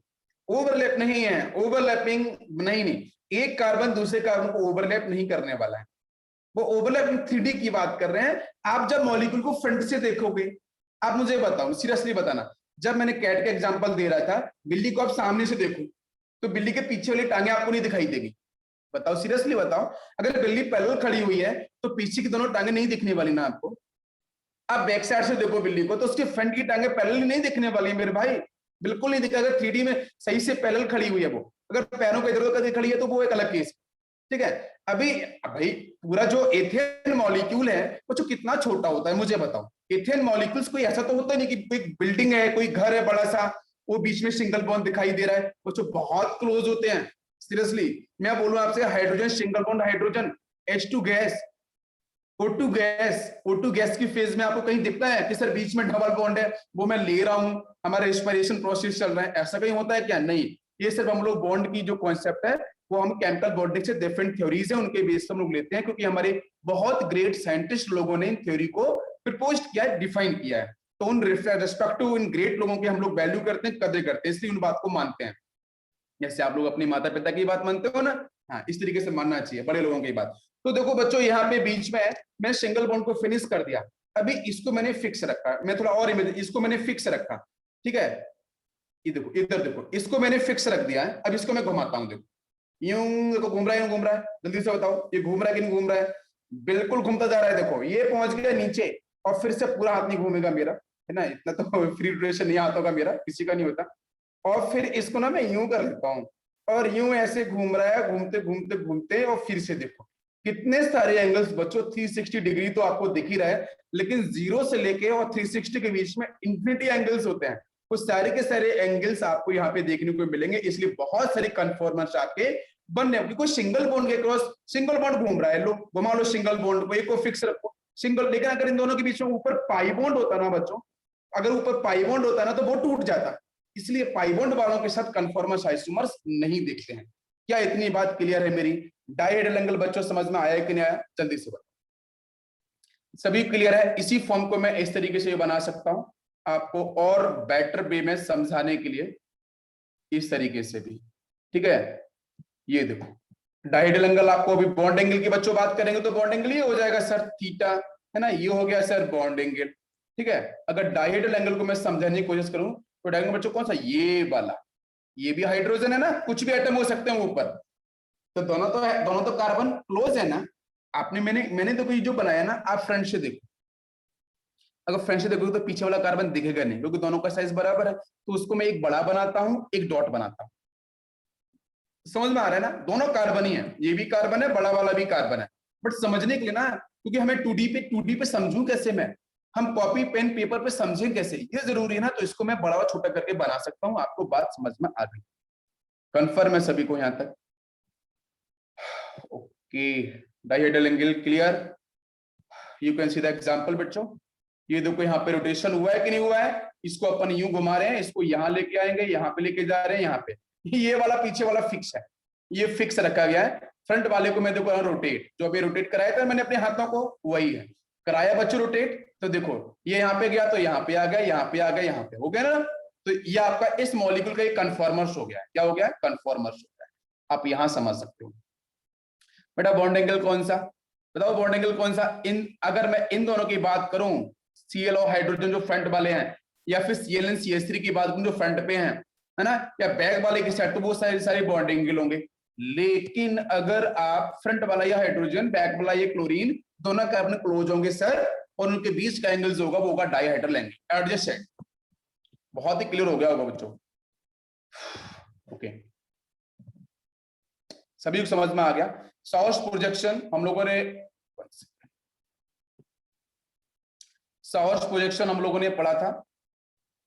ओवरलैप नहीं है, ओवरलैपिंग नहीं, एक कार्बन दूसरे कार्बन को ओवरलैप नहीं करने वाला है, वो ओवरलैप 3D की बात कर रहे हैं। आप जब मॉलिक्यूल को फ्रंट से देखोगे, आप मुझे बताओ सीरियसली बताना, जब मैंने कैट का एग्जांपल दे रहा था, बिल्ली को आप सामने से देखो तो बिल्ली के पीछे वाली टांगे आपको नहीं दिखाई देगी, बताओ सीरियसली बताओ। अगर बिल्ली पैरेलल खड़ी हुई है तो पीछे की दोनों टांगे नहीं दिखने वाली ना आपको। आप बैक साइड से देखो बिल्ली को, तो उसके फ्रंट की टांगे पैरेलल नहीं दिखने वाली है मेरे भाई, बिल्कुल नहीं दिखा। अगर 3D में सही से पैरेलल खड़ी हुई है वो, अगर पैरों को इधर उधर करके खड़ी है तो वो एक अलग केस, ठीक है। अभी भाई पूरा जो एथेन मॉलिक्यूल है वो जो कितना छोटा होता है मुझे बताओ, एथेन मॉलिक्यूल्स कोई ऐसा तो होता नहीं कि कोई बिल्डिंग है, कोई घर है बड़ा सा, वो बीच में सिंगल बॉन्ड दिखाई दे रहा है, वो जो बहुत क्लोज होते हैं। सीरियसली मैं बोलूं आपसे, hydrogen single bond hydrogen, H2 gas, O2 gas की फेज में आपको कहीं दिखता है कि सर बीच में डबल बॉन्ड है, वो मैं ले रहा हूं, हमारा रेस्पिरेशन प्रोसेस चल रहा है, ऐसा कहीं होता है क्या? नहीं, ये सिर्फ हम लोग बॉन्ड की जो कॉन्सेप्ट है वो हम केमिकल बॉन्डिंग से डिफरेंट थ्योरीज है उनके बेस पर हम लोग लेते हैं, क्योंकि हमारे बहुत ग्रेट साइंटिस्ट लोगों ने इन थ्योरी को प्रपोज किया है, डिफाइन किया है। तो उन रिस्पेक्टिव इन ग्रेट लोगों की हम लोग वैल्यू करते हैं, कदर करते हैं, इसलिए उन बात को मानते हैं। जैसे आप लोग अपने माता पिता की बात मानते हो ना, हाँ इस तरीके से मानना चाहिए बड़े लोगों की बात। तो देखो बच्चों यहाँ पे बीच में मैं सिंगल बॉन्ड को फिनिश कर दिया, अभी इसको मैंने फिक्स रखा, मैं थोड़ा और इसको मैंने फिक्स रखा, ठीक है, ये देखो, इधर देखो, इसको मैंने फिक्स रख दिया है। अब इसको मैं घुमाता हूँ, देखो यूं, देखो घूम रहा है, यूं घूम रहा है। जल्दी से बताओ ये घूम रहा है कि नहीं घूम रहा है? बिल्कुल घूमता जा रहा है। देखो ये पहुंच गया नीचे, और फिर से पूरा हाथ नहीं घूमेगा मेरा, है ना? इतना तो फ्री रोटेशन नहीं आता होगा मेरा, किसी का नहीं होता। और फिर इसको ना मैं यूं कर लेता हूँ, और यूं ऐसे घूम रहा है, घूमते घूमते घूमते, और फिर से देखो कितने सारे एंगल्स बच्चों, 360 डिग्री तो आपको दिख ही रहा है, लेकिन 0 से लेके और 360 के बीच में इंफिनिटी एंगल्स होते हैं। वो सारे के सारे एंगल्स आपको यहाँ पे देखने को मिलेंगे, इसलिए बहुत सारे कन्फॉर्मर्स आपके बनने हैं। क्योंकि सिंगल बॉन्ड के क्रॉस सिंगल बॉन्ड घूम रहा है, लो घुमा लो सिंगल बॉन्ड को, एक को फिक्स रखो सिंगल। लेकिन अगर इन दोनों के बीच में ऊपर पाई बॉन्ड होता ना बच्चों, अगर ऊपर पाई बॉन्ड होता ना तो वो टूट जाता, इसलिए पाई बॉन्ड वालों के साथ कन्फॉर्मर्स आइसोमर्स नहीं देखते हैं। क्या इतनी बात क्लियर है मेरी? डायहेड्रल एंगल बच्चों समझ में आया कि नहीं आया? जल्दी से बताओ, सभी क्लियर है? इसी फॉर्म को मैं इस तरीके से बना सकता हूं आपको और बेटर वे में समझाने के लिए, इस तरीके से भी, ठीक है? ये देखो डायहेड्रल एंगल, आपको अभी बॉन्ड एंगल की बच्चों बात करेंगे तो बॉन्ड एंगल ये हो जाएगा सर थीटा, है ना? ये हो गया सर बॉन्ड एंगल, ठीक है? अगर डायहेड्रल एंगल को मैं समझाने की कोशिश करूं तो डायहेड्रल बच्चों कौन सा? ये वाला, ये भी हाइड्रोजन है ना, कुछ भी एटम हो सकते हैं ऊपर, तो दोनों तो है, दोनों तो कार्बन क्लोज है ना। आपने मैंने देखो ये जो बनाया ना, आप फ्रंट से देखो, अगर फ्रंट से देखोगे तो पीछे वाला कार्बन दिखेगा नहीं, क्योंकि दोनों का साइज बराबर है। तो उसको मैं एक बड़ा बनाता हूं, एक डॉट बनाता हूं। समझ में आ रहा है ना? दोनों कार्बन ही है, ये भी कार्बन है, बड़ा वाला भी कार्बन है। बट समझने के लिए ना, क्योंकि हमें 2D पे समझूं कैसे मैं, हम कॉपी पेन पेपर पे समझें कैसे, ये जरूरी है ना। तो इसको मैं बड़ा और छोटा करके बना सकता हूं। आपको बात समझ में आ गई? कंफर्म है सभी को यहां तक? Okay, dihedral angle clear? You can see the example बच्चों। ये देखो यहाँ पे रोटेशन हुआ है कि नहीं हुआ है? इसको अपन यूं घुमा रहे हैं, इसको यहाँ लेके आएंगे, यहाँ पे लेके जा रहे हैं, यहाँ पे। ये वाला पीछे वाला फिक्स है, ये फिक्स रखा गया है। फ्रंट वाले को मैं देखो रोटेट, जो अभी रोटेट कराया था मैंने अपने हाथों को, वही है कराया बच्चों रोटेट। तो देखो ये यहाँ पे गया तो यहाँ पे आ गया, यहाँ पे आ गया, यहाँ पे हो गया ना। तो ये आपका इस मॉलिक्यूल का एक कन्फॉर्मर्स हो गया है। क्या हो गया? कन्फॉर्मर्स हो गया है। आप यहां समझ सकते हो। बेटा बॉन्ड एंगल कौन सा? बताओ बॉन्ड एंगल कौन सा? अगर मैं इन दोनों की बात करूं, Cl और हाइड्रोजन जो फ्रंट वाले हैं, या फिर Cl and CH3 की बात करूं जो फ्रंट पे हैं, है ना, या बैक वाले की साइड, तो वो सारे बॉन्ड एंगल होंगे। लेकिन अगर आप फ्रंट वाला या हाइड्रोजन, बैक वाला ये क्लोरीन, दोनों कार्बन क्लोज होंगे सर, और उनके बीच का एंगल जो होगा वो होगा डायहेड्रल एंगल, एडजेसेंट। बहुत ही क्लियर हो गया होगा बच्चों? ओके, सभी को समझ में आ गया? सॉस प्रोजेक्शन हम लोगों ने, सॉस प्रोजेक्शन हम लोगों ने पढ़ा था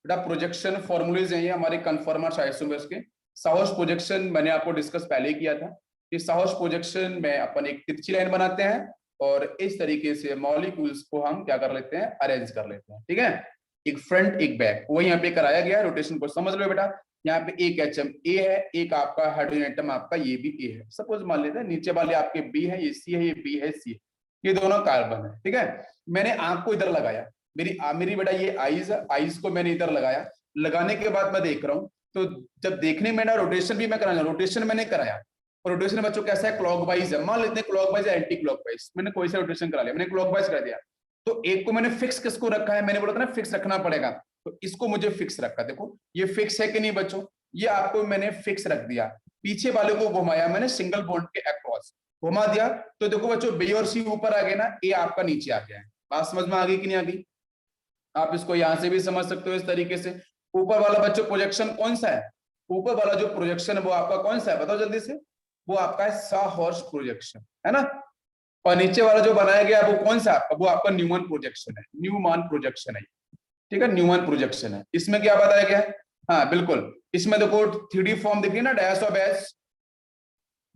बेटा। प्रोजेक्शन फॉर्मूलेज हैं ये हमारे कन्फॉर्मर्स आइसोमर्स के। सॉस प्रोजेक्शन मैंने आपको डिस्कस पहले ही किया था। इस सॉस प्रोजेक्शन में अपन एक तिरछी लाइन बनाते हैं, और इस तरीके से मॉलिक्यूल्स को हम क्या कर लेते हैं? अरेंज कर लेते हैं, ठीक है? एक फ्रंट एक बैक, वो यहाँ पे कराया गया है। रोटेशन को समझ लो बेटा। यहाँ पे एक एटम ए है, एक आपका हाइड्रोजन एटम आपका ये भी ए है। सपोज मान लेते हैं नीचे वाले आपके बी है, ये सी है, ये बी है, सी है, ये दोनों कार्बन है, ठीक है? मैंने आंख को इधर लगाया, मेरी बेटा ये आईज को मैंने इधर लगाया। लगाने के बाद मैं देख रहा हूँ, तो जब देखने में ना रोटेशन भी मैं कराया, रोटेशन मैंने कराया। और रोटेशन बच्चों कैसा है? क्लॉकवाइज है। मान लेते हैं क्लॉकवाइज या एंटी क्लॉकवाइज, मैंने कोई सा रोटेशन करा लिया, मैंने क्लॉकवाइज कर दिया। तो एक को मैंने फिक्स किसको रखा है? मैंने बोला था ना फिक्स रखना पड़ेगा, तो इसको मुझे फिक्स रखा। देखो ये फिक्स है कि नहीं बच्चों? ये आपको मैंने फिक्स रख दिया। पीछे वाले को घुमाया मैंने सिंगल बॉन्ड के अक्रॉस, घुमा दिया। तो देखो बच्चों बी और सी ऊपर आ गए ना, ए आपका नीचे आ गया है। बात समझ में आ गई कि नहीं आ गई? आप इसको यहां से भी समझ सकते हो इस तरीके से। ऊपर वाला बच्चों प्रोजेक्शन कौन सा है? ऊपर वाला जो प्रोजेक्शन है वो आपका कौन सा है? बताओ जल्दी से। वो आपका है साहॉर्स प्रोजेक्शन, है ना? और नीचे वाला जो बनाया गया वो कौन सा आपका? वो आपका न्यूमैन प्रोजेक्शन है, न्यूमैन प्रोजेक्शन है, ठीक है? न्यूमैन प्रोजेक्शन है। इसमें क्या बताया गया है? हाँ बिल्कुल, इसमें देखो 3D फॉर्म दिख रही है ना, dash of S,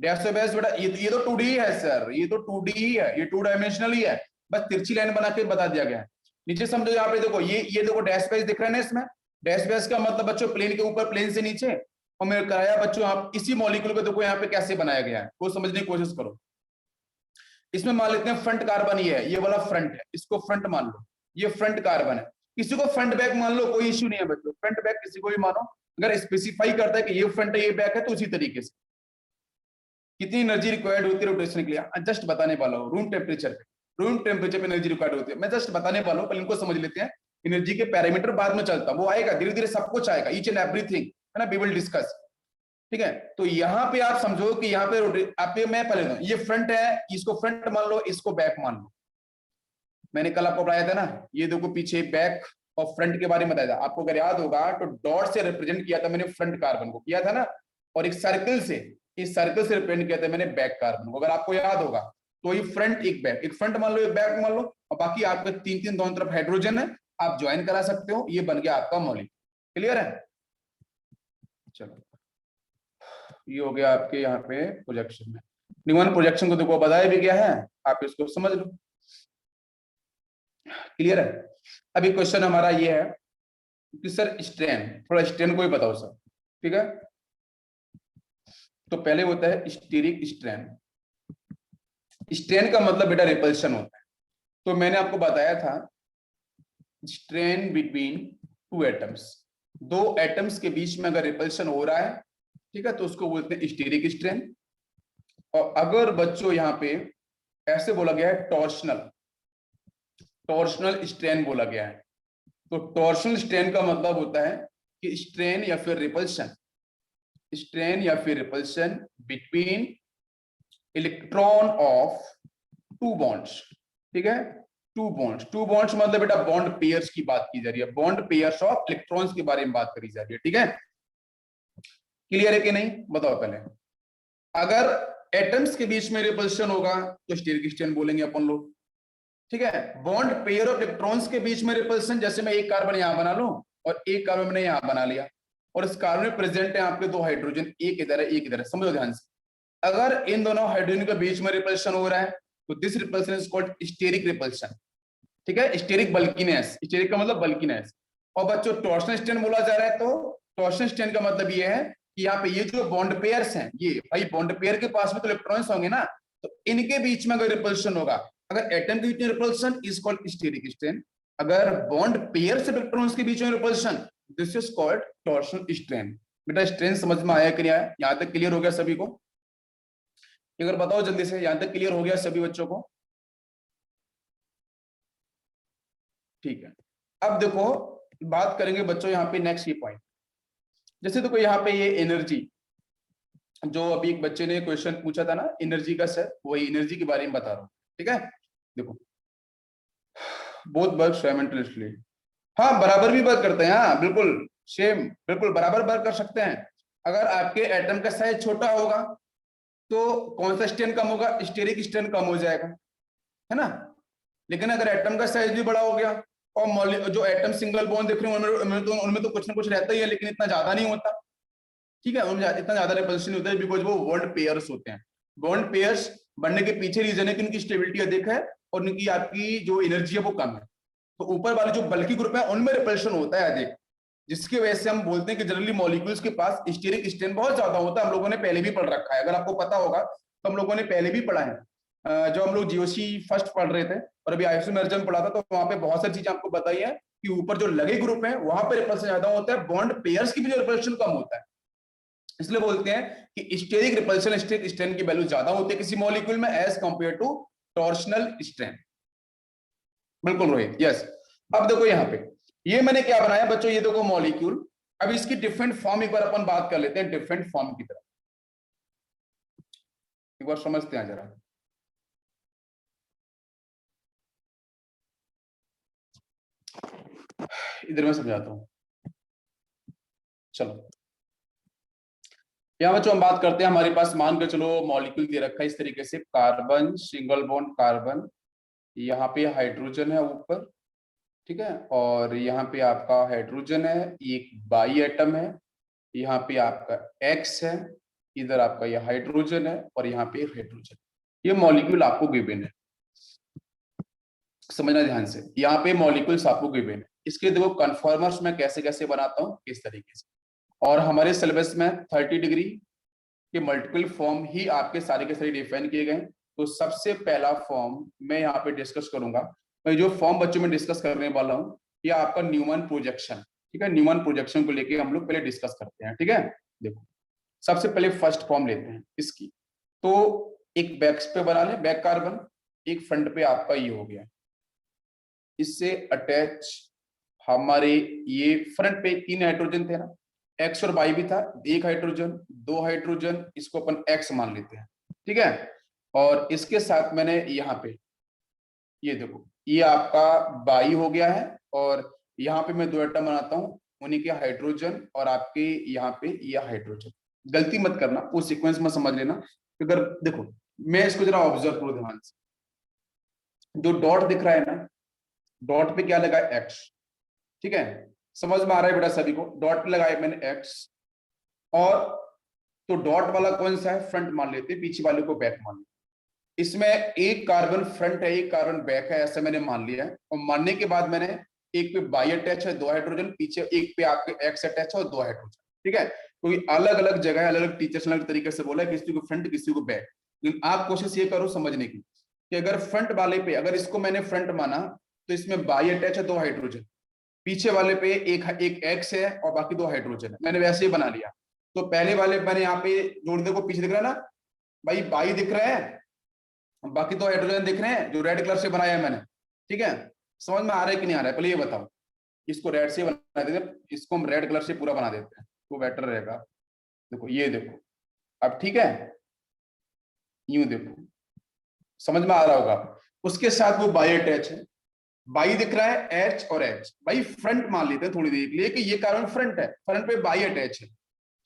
dash of S बेटा। ये तो 2D है सर, ये तो 2D ही है, ये 2 डायमेंशनल ही है। बस तिरछी लाइन बना के बता दिया गया है। नीचे समझो, यहाँ पे देखो ये देखो डैश बेस दिख रहा है ना इसमें। डैश बेस का मतलब बच्चों प्लेन के ऊपर, प्लेन से नीचे। और मैंने कराया बच्चों आप इसी मॉलिक्यूल को देखो यहाँ पे कैसे बनाया गया है, वो समझने की कोशिश करो। इसमें मान लेते हैं फ्रंट कार्बन ही है, ये वाला फ्रंट है, इसको फ्रंट मान लो, ये फ्रंट कार्बन है। किसी को फ्रंट बैक मान लो, कोई इश्यू नहीं है बच्चों, फ्रंट बैक किसी को भी मानो। अगर स्पेसिफाई करता है कि ये फ्रंट है ये बैक है, तो उसी तरीके से। कितनी एनर्जी रिक्वायर्ड होती है रोटेशन के लिए जस्ट बताने वाला हूँ। रूम टेम्परेचर पे एनर्जी रिक्वायर्ड होती है, मैं जस्ट बताने वाला हूँ, पहले इनको समझ लेते हैं। एनर्जी के पैरामीटर बाद में चलता, वो आएगा धीरे धीरे, सब कुछ आएगा, ईच एंड एवरीथिंग। है ना, वी विल डिस्कस। ठीक है, तो यहाँ पे आप समझो कि यहाँ पे आप मैं पहले ये फ्रंट है, इसको फ्रंट मान लो, इसको बैक मान लो। मैंने कल आपको पढ़ाया था ना, ये देखो पीछे बैक और फ्रंट के बारे में बताया था आपको, अगर याद होगा तो डॉट से रिप्रेजेंट किया था मैंने फ्रंट कार्बन को, किया था ना, और एक सर्कल से, इस सर्कल से रिप्रेजेंट किया था मैंने बैक कार्बन को, अगर आपको याद होगा। तो ये फ्रंट एक बैक, एक फ्रंट मान लो, एक बैक मान लो, और बाकी आपके तीन तीन दोनों तरफ हाइड्रोजन है, आप ज्वाइन करा सकते हो, ये बन गया आपका मॉलिक्यूल। क्लियर है? चलो, ये हो गया आपके यहाँ पे प्रोजेक्शन में। न्यूमन प्रोजेक्शन को देखो बताया भी गया है, आप इसको समझ लो। क्लियर है? अभी क्वेश्चन हमारा ये है कि सर स्ट्रेन, थोड़ा स्ट्रेन को ही बताओ सर। ठीक है, तो पहले होता है स्टीरिक स्ट्रेन। स्ट्रेन का मतलब बेटा रिपल्शन होता है। तो मैंने आपको बताया था स्ट्रेन बिटवीन टू एटम्स, दो एटम्स के बीच में अगर रिपल्शन हो रहा है, ठीक है, तो उसको बोलते हैं स्टीरिक स्ट्रेन। और अगर बच्चों यहाँ पे ऐसे बोला गया है टॉर्शनल, टॉर्शनल स्ट्रेन बोला गया है, तो टॉर्शनल स्ट्रेन का मतलब होता है कि स्ट्रेन या फिर रिपल्शन, स्ट्रेन या फिर repulsion between electron of two bonds. ठीक है, टू बॉन्ड्स, टू बॉन्ड्स मतलब बेटा बॉन्ड पेयर्स की बात की जा रही है, बॉन्ड पेयर्स ऑफ इलेक्ट्रॉन्स के बारे में बात करी जा रही है। ठीक है, क्लियर है कि नहीं बताओ पहले। अगर एटम्स के बीच में रिपल्शन होगा तो स्टीरिक स्ट्रेन बोलेंगे अपन लोग। ठीक है, बॉन्ड पेयर ऑफ इलेक्ट्रॉन्स के बीच में रिपल्शन, जैसे मैं एक कार्बन यहां बना लूं और एक कार्बन मैंने यहां बना लिया, और इस कार्बन में प्रेजेंट है आपके दो हाइड्रोजन, एक इधर है एक इधर है, समझो ध्यान से। अगर इन दोनों हाइड्रोजन के बीच में रिपल्शन हो रहा है तो this repulsion is called steric repulsion. ठीक है, स्टेरिक बल्कीनेस, स्टेरिक का मतलब बल्कीनेस। और बच्चों टॉर्शनल स्ट्रेन बोला जा रहा है, तो टॉर्शनल स्ट्रेन का मतलब ये है कि यहाँ पे ये जो बॉन्ड पेयर्स हैं, ये भाई बॉन्ड पेयर के पास में तो इलेक्ट्रॉन्स होंगे ना, तो इनके बीच में अगर रिपल्शन होगा, अगर एटम के बीच में repulsion is called steric strain, अगर बॉन्ड पेयर से इलेक्ट्रॉन्स के बीच में repulsion, this is called torsional strain. बेटा स्ट्रेन समझ में आया कि नहीं आया? यहां तक क्लियर हो गया सभी को? अगर बताओ जल्दी से, यहां तक क्लियर हो गया सभी बच्चों को? ठीक है, अब देखो बात करेंगे बच्चों यहाँ पे नेक्स्ट ये पॉइंट। जैसे देखो यहाँ पे ये एनर्जी, जो अभी एक बच्चे ने क्वेश्चन पूछा था ना एनर्जी का, सर वही एनर्जी के बारे में बता रहा हूँ। ठीक है, देखो बोथ वर्क साइमल्टेनियसली, हाँ बराबर भी वर्क करते हैं, हाँ बिल्कुल सेम, बिल्कुल बराबर वर्क कर सकते हैं। अगर आपके एटम का साइज छोटा होगा तो कौन सा स्ट्रेन कम होगा? स्टेरिक स्ट्रेन कम हो जाएगा, है ना। लेकिन अगर एटम का साइज भी बड़ा हो गया और जो एटम सिंगल बॉन्ड देख रहे हैं उनमें तो कुछ ना कुछ रहता ही है, लेकिन इतना ज्यादा नहीं होता। ठीक है, उनमें इतना ज्यादा रिपल्शन नहीं होता है, बिकॉज वो बॉन्ड पेयर्स होते हैं। बॉन्ड पेयर्स बनने के पीछे रीजन है कि उनकी स्टेबिलिटी अधिक है और उनकी आपकी जो एनर्जी है वो कम है। तो ऊपर वाले जो बल्कि ग्रुप है उनमें रिपल्शन होता है अधिक, जिसकी वजह से हम बोलते हैं कि जनरली मॉलिक्यूल्स के पास स्टीरिक स्ट्रेन बहुत ज्यादा होता है। हम लोगों ने पहले भी पढ़ रखा है, अगर आपको पता होगा तो हम लोगों ने पहले भी पढ़ा है। जो हम लोग जीओसी फर्स्ट पढ़ रहे थे और अभी आइसोमेरिज्म पढ़ा था, तो वहां पे बहुत सारी चीजें आपको बताई है कि ऊपर जो लगे ग्रुप है वहां पे रिपल्शन ज्यादा होता है, बॉन्ड पेयर्स की भी जो रिपल्शन कम होता है। इसलिए बोलते हैं कि स्टेरिक रिपल्शन स्टेरिक स्ट्रेन की वैल्यू ज्यादा होती है किसी मॉलिक्यूल में as compare to torsional strain. बिल्कुल रोहित, यस। अब देखो यहाँ पे ये मैंने क्या बनाया बच्चों, ये देखो मॉलिक्यूल। अब इसकी डिफरेंट फॉर्म एक बार अपन बात कर लेते हैं, डिफरेंट फॉर्म की तरफ एक बार समझते हैं जरा। इधर मैं समझाता हूं, चलो। यहाँ बच्चों हम बात करते हैं, हमारे पास मान कर चलो मॉलिक्यूल दे रखा है इस तरीके से, कार्बन सिंगल बॉन्ड कार्बन, यहाँ पे हाइड्रोजन है ऊपर, ठीक है, और यहाँ पे आपका हाइड्रोजन है, एक बाई एटम है, यहाँ पे आपका एक्स है, इधर आपका ये हाइड्रोजन है और यहाँ पे हाइड्रोजन। ये मॉलिक्यूल आपको गिवन है, समझना ध्यान से, यहाँ पे मॉलिक्यूल्स आपको गिवन है। इसके देखो कन्फॉर्मर्स मैं कैसे कैसे बनाता हूँ किस तरीके से, और हमारे सिलेबस में 30 डिग्री के मल्टीपल फॉर्म ही आपके सारे के सारे डिफाइन किए गए। तो सबसे पहला फॉर्म मैं यहाँ पे डिस्कस करूंगा, मैं जो फॉर्म बच्चों में डिस्कस करने वाला हूँ ये आपका न्यूमन प्रोजेक्शन। ठीक है, न्यूमन प्रोजेक्शन को लेके हम लोग पहले डिस्कस करते हैं। ठीक है, देखो सबसे पहले फर्स्ट फॉर्म लेते हैं इसकी। तो एक बैक पे बना ले बैक कार्बन, एक फ्रंट पे आपका ये हो गया, इससे अटैच हमारे ये फ्रंट पे 3 नाइट्रोजन थे ना, एक्स और वाई भी था, एक हाइड्रोजन, दो हाइड्रोजन, इसको अपन एक्स मान लेते हैं, ठीक है। और इसके साथ मैंने यहाँ पे ये देखो, ये आपका वाई हो गया है, और यहाँ पे मैं दो एटम बनाता हूँ, उन्हीं के हाइड्रोजन, और आपके यहाँ पे ये हाइड्रोजन। गलती मत करना, वो सीक्वेंस में समझ लेना। अगर देखो, मैं इसको जरा ऑब्जर्व करो ध्यान से, जो डॉट दिख रहा है ना, डॉट पे क्या लगा है, एक्स, ठीक है। समझ में आ रहा है बेटा सभी को, डॉट पे लगाया मैंने एक्स, और तो डॉट वाला कौन सा है, फ्रंट मान लेते, पीछे वाले को बैक मान लेते। इसमें एक कार्बन फ्रंट है, एक कार्बन बैक है, ऐसा मैंने मान लिया है। और मानने के बाद मैंने एक पे बाई अटैच है, दो हाइड्रोजन, पीछे एक पे आपके एक्स अटैच है और दो हाइड्रोजन, ठीक है। क्योंकि अलग अलग जगह अलग अलग टीचर्स अलग तरीके से बोला है, किसी को फ्रंट किसी को बैक। लेकिन आप कोशिश ये करो समझने की कि अगर फ्रंट वाले पे, अगर इसको मैंने फ्रंट माना, तो इसमें बाई अटैच है, दो हाइड्रोजन, पीछे वाले पे एक एक्स है और बाकी दो हाइड्रोजन है, मैंने वैसे ही बना लिया। तो पहले वाले मैंने यहाँ पे जोड़, देखो पीछे दिख रहा है ना भाई, बाई दिख रहा है, बाकी दो हाइड्रोजन दिख रहे हैं, जो रेड कलर से बनाया है मैंने, ठीक है। समझ में आ रहा है कि नहीं आ रहा है, पहले ये बताओ। इसको रेड से बना देते हैं, इसको हम रेड कलर से पूरा बना देते हैं, तो बेटर रहेगा। देखो ये देखो, अब ठीक है, यूं देखो, समझ में आ रहा होगा। उसके साथ वो बाई अटैच है, बाई दिख रहा है एच और एच, भाई फ्रंट मान लेते हैं थोड़ी देर के लिए कि ये कार्बन फ्रंट है, फ्रंट पे बाई अटैच है,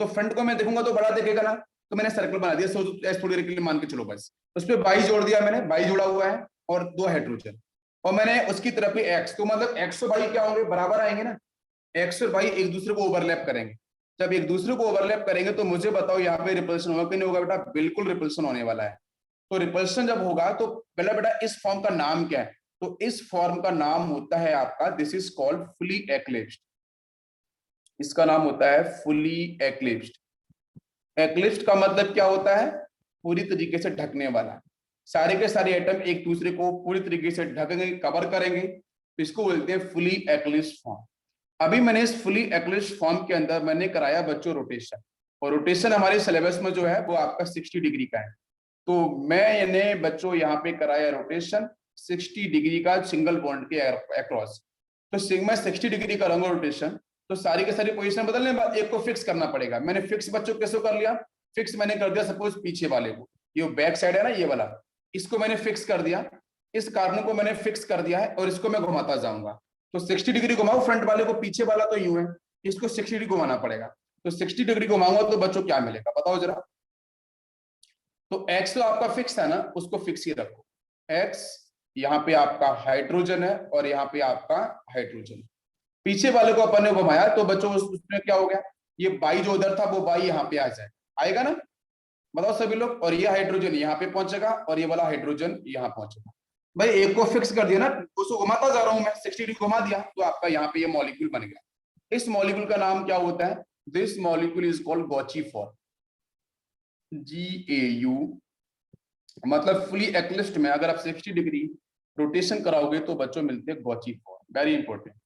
तो फ्रंट को मैं देखूंगा तो बड़ा दिखेगा ना, तो मैंने सर्कल बना दिया, सो एच थोड़ी देर के लिए मान के चलो बस। उस पर बाई जोड़ दिया मैंने, बाई जुड़ा हुआ है, और दो हाइड्रोजन, और मैंने उसकी तरफ ही एक्स, तो मतलब एक्स और बाई क्या होंगे, बराबर आएंगे ना। एक्स और बाई एक दूसरे को ओवरलैप करेंगे, जब एक दूसरे को ओवरलैप करेंगे तो मुझे बताओ यहाँ पे रिपल्शन होगा कि नहीं होगा बेटा, बिल्कुल रिपल्शन होने वाला है। तो रिपल्शन जब होगा तो पहले बेटा इस फॉर्म का नाम क्या है, तो इस फॉर्म का नाम होता है आपका, दिस इज कॉल्ड फुली एक्लिप्स्ड। इसका नाम होता है फुली एक्लिप्स्ड। एक्लिप्स्ड का मतलब क्या होता है, पूरी तरीके से ढकने वाला। सारे के सारे एटम एक दूसरे को पूरी तरीके से ढकेंगे, कवर करेंगे, तो इसको बोलते हैं फुली एक्लिप्स्ड फॉर्म। अभी मैंने इस फुली एक्लिप्स्ड फॉर्म के अंदर मैंने कराया बच्चों रोटेशन, और रोटेशन हमारे सिलेबस में जो है वो आपका 60 डिग्री का है। तो मैंने बच्चों यहाँ पे कराया रोटेशन 60 डिग्री का सिंगल बॉन्ड के अक्रॉस। तो मैं 60 डिग्री करूंगा रोटेशन, तो सारी के सारी पोजीशन बदलने बाद एक को फिक्स करना पड़ेगा। मैंने फिक्स बच्चों कैसे कर लिया, फिक्स मैंने कर दिया सपोज पीछे वाले को, ये बैक साइड है ना ये वाला, इसको मैंने फिक्स कर दिया, इस कार्बन को मैंने फिक्स कर दिया है, और इसको मैं घुमाता जाऊंगा। तो 60 डिग्री घुमाओ फ्रंट वाले को, पीछे वाला तो यूं है, इसको 60 डिग्री घुमाना पड़ेगा। तो 60 डिग्री घुमाऊंगा तो बच्चों क्या मिलेगा बताओ जरा। तो एक्स तो आपका फिक्स है ना, उसको फिक्स ही रखो। एक्स, यहाँ पे आपका हाइड्रोजन है और यहाँ पे आपका हाइड्रोजन। पीछे वाले को अपन ने घुमाया तो बच्चों उसमें क्या हो गया, ये बाई जो उधर था वो बाई यहाँ पे आ जाए, आएगा ना, बताओ सभी लोग। और ये हाइड्रोजन यहाँ पे पहुंचेगा और ये वाला हाइड्रोजन यहाँ पहुंचेगा। भाई एक को फिक्स कर दिया ना, उसको घुमाता जा रहा हूं मैं, 60 डिग्री घुमा दिया, तो आपका यहाँ पे ये मॉलिक्यूल बन गया। इस मॉलिक्यूल का नाम क्या होता है, this molecule is called gauche form, GAU। मतलब फुली एक्लिप्स्ड में अगर आप 60 डिग्री रोटेशन कराओगे तो बच्चों मिलते हैं गॉची फॉर्म, वेरी इंपॉर्टेंट।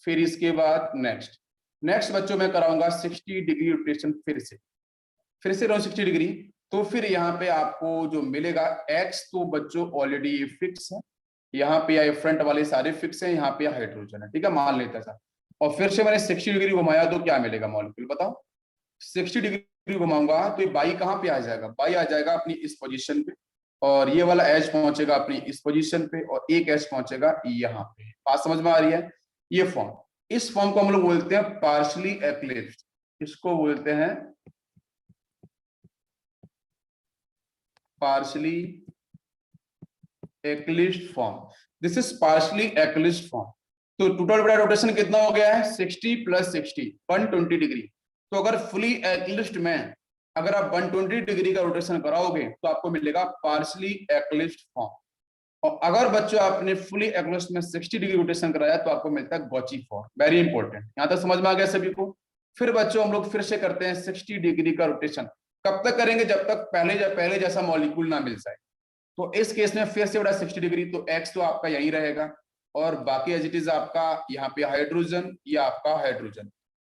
फिर इसके बाद नेक्स्ट नेक्स्ट बच्चों में कराऊंगा 60 डिग्री रोटेशन, फिर से 60 डिग्री। तो फिर यहाँ पे आपको जो मिलेगा एक्स, तो बच्चों ऑलरेडी ये फिक्स है, यहाँ पे ये फ्रंट वाले सारे फिक्स है, यहाँ पे हाइड्रोजन है, ठीक है, मान लेता था। और फिर से मैंने 60 डिग्री घुमाया तो क्या मिलेगा मॉलिक्यूल बताओ। 60 डिग्री घुमाऊंगा तो ये बाई कहाँ पे आ जाएगा, बाई आ जाएगा अपनी इस पोजीशन पे, और ये वाला एच पहुंचेगा अपनी इस पोजीशन पे, और एक एच पहुंचेगा यहाँ पे। बात समझ में आ रही है, ये फॉर्म, इस फॉर्म को हम लोग बोलते हैं पार्शली एक्लिप्स्ड, इसको बोलते हैं partially eclipsed form. This is partially eclipsed form. तो टोटल बेटा रोटेशन कितना हो गया है, 60 + 60 120 डिग्री। तो अगर फुली एक्लिप्स्ड में अगर आप 120 डिग्री का रोटेशन कराओगे तो आपको मिलेगा पार्शली एक्लिप्स्ड फॉर्म। और अगर बच्चों आपने फुली एक्लिप्स्ड में 60 डिग्री रोटेशन कराया तो आपको मिलता है गॉची फॉर्म। वेरी इंपॉर्टेंट, यहां तक समझ में आ गया सभी को। फिर बच्चों हम लोग फिर से करते हैं 60 डिग्री का रोटेशन, कब तक करेंगे, जब तक पहले जैसा मॉलिक्यूल ना मिल जाए। तो इस केस में फिर से बड़ा 60 डिग्री, तो एक्स तो आपका यही रहेगा, और बाकी एज इट इज आपका यहाँ पे हाइड्रोजन, ये आपका हाइड्रोजन।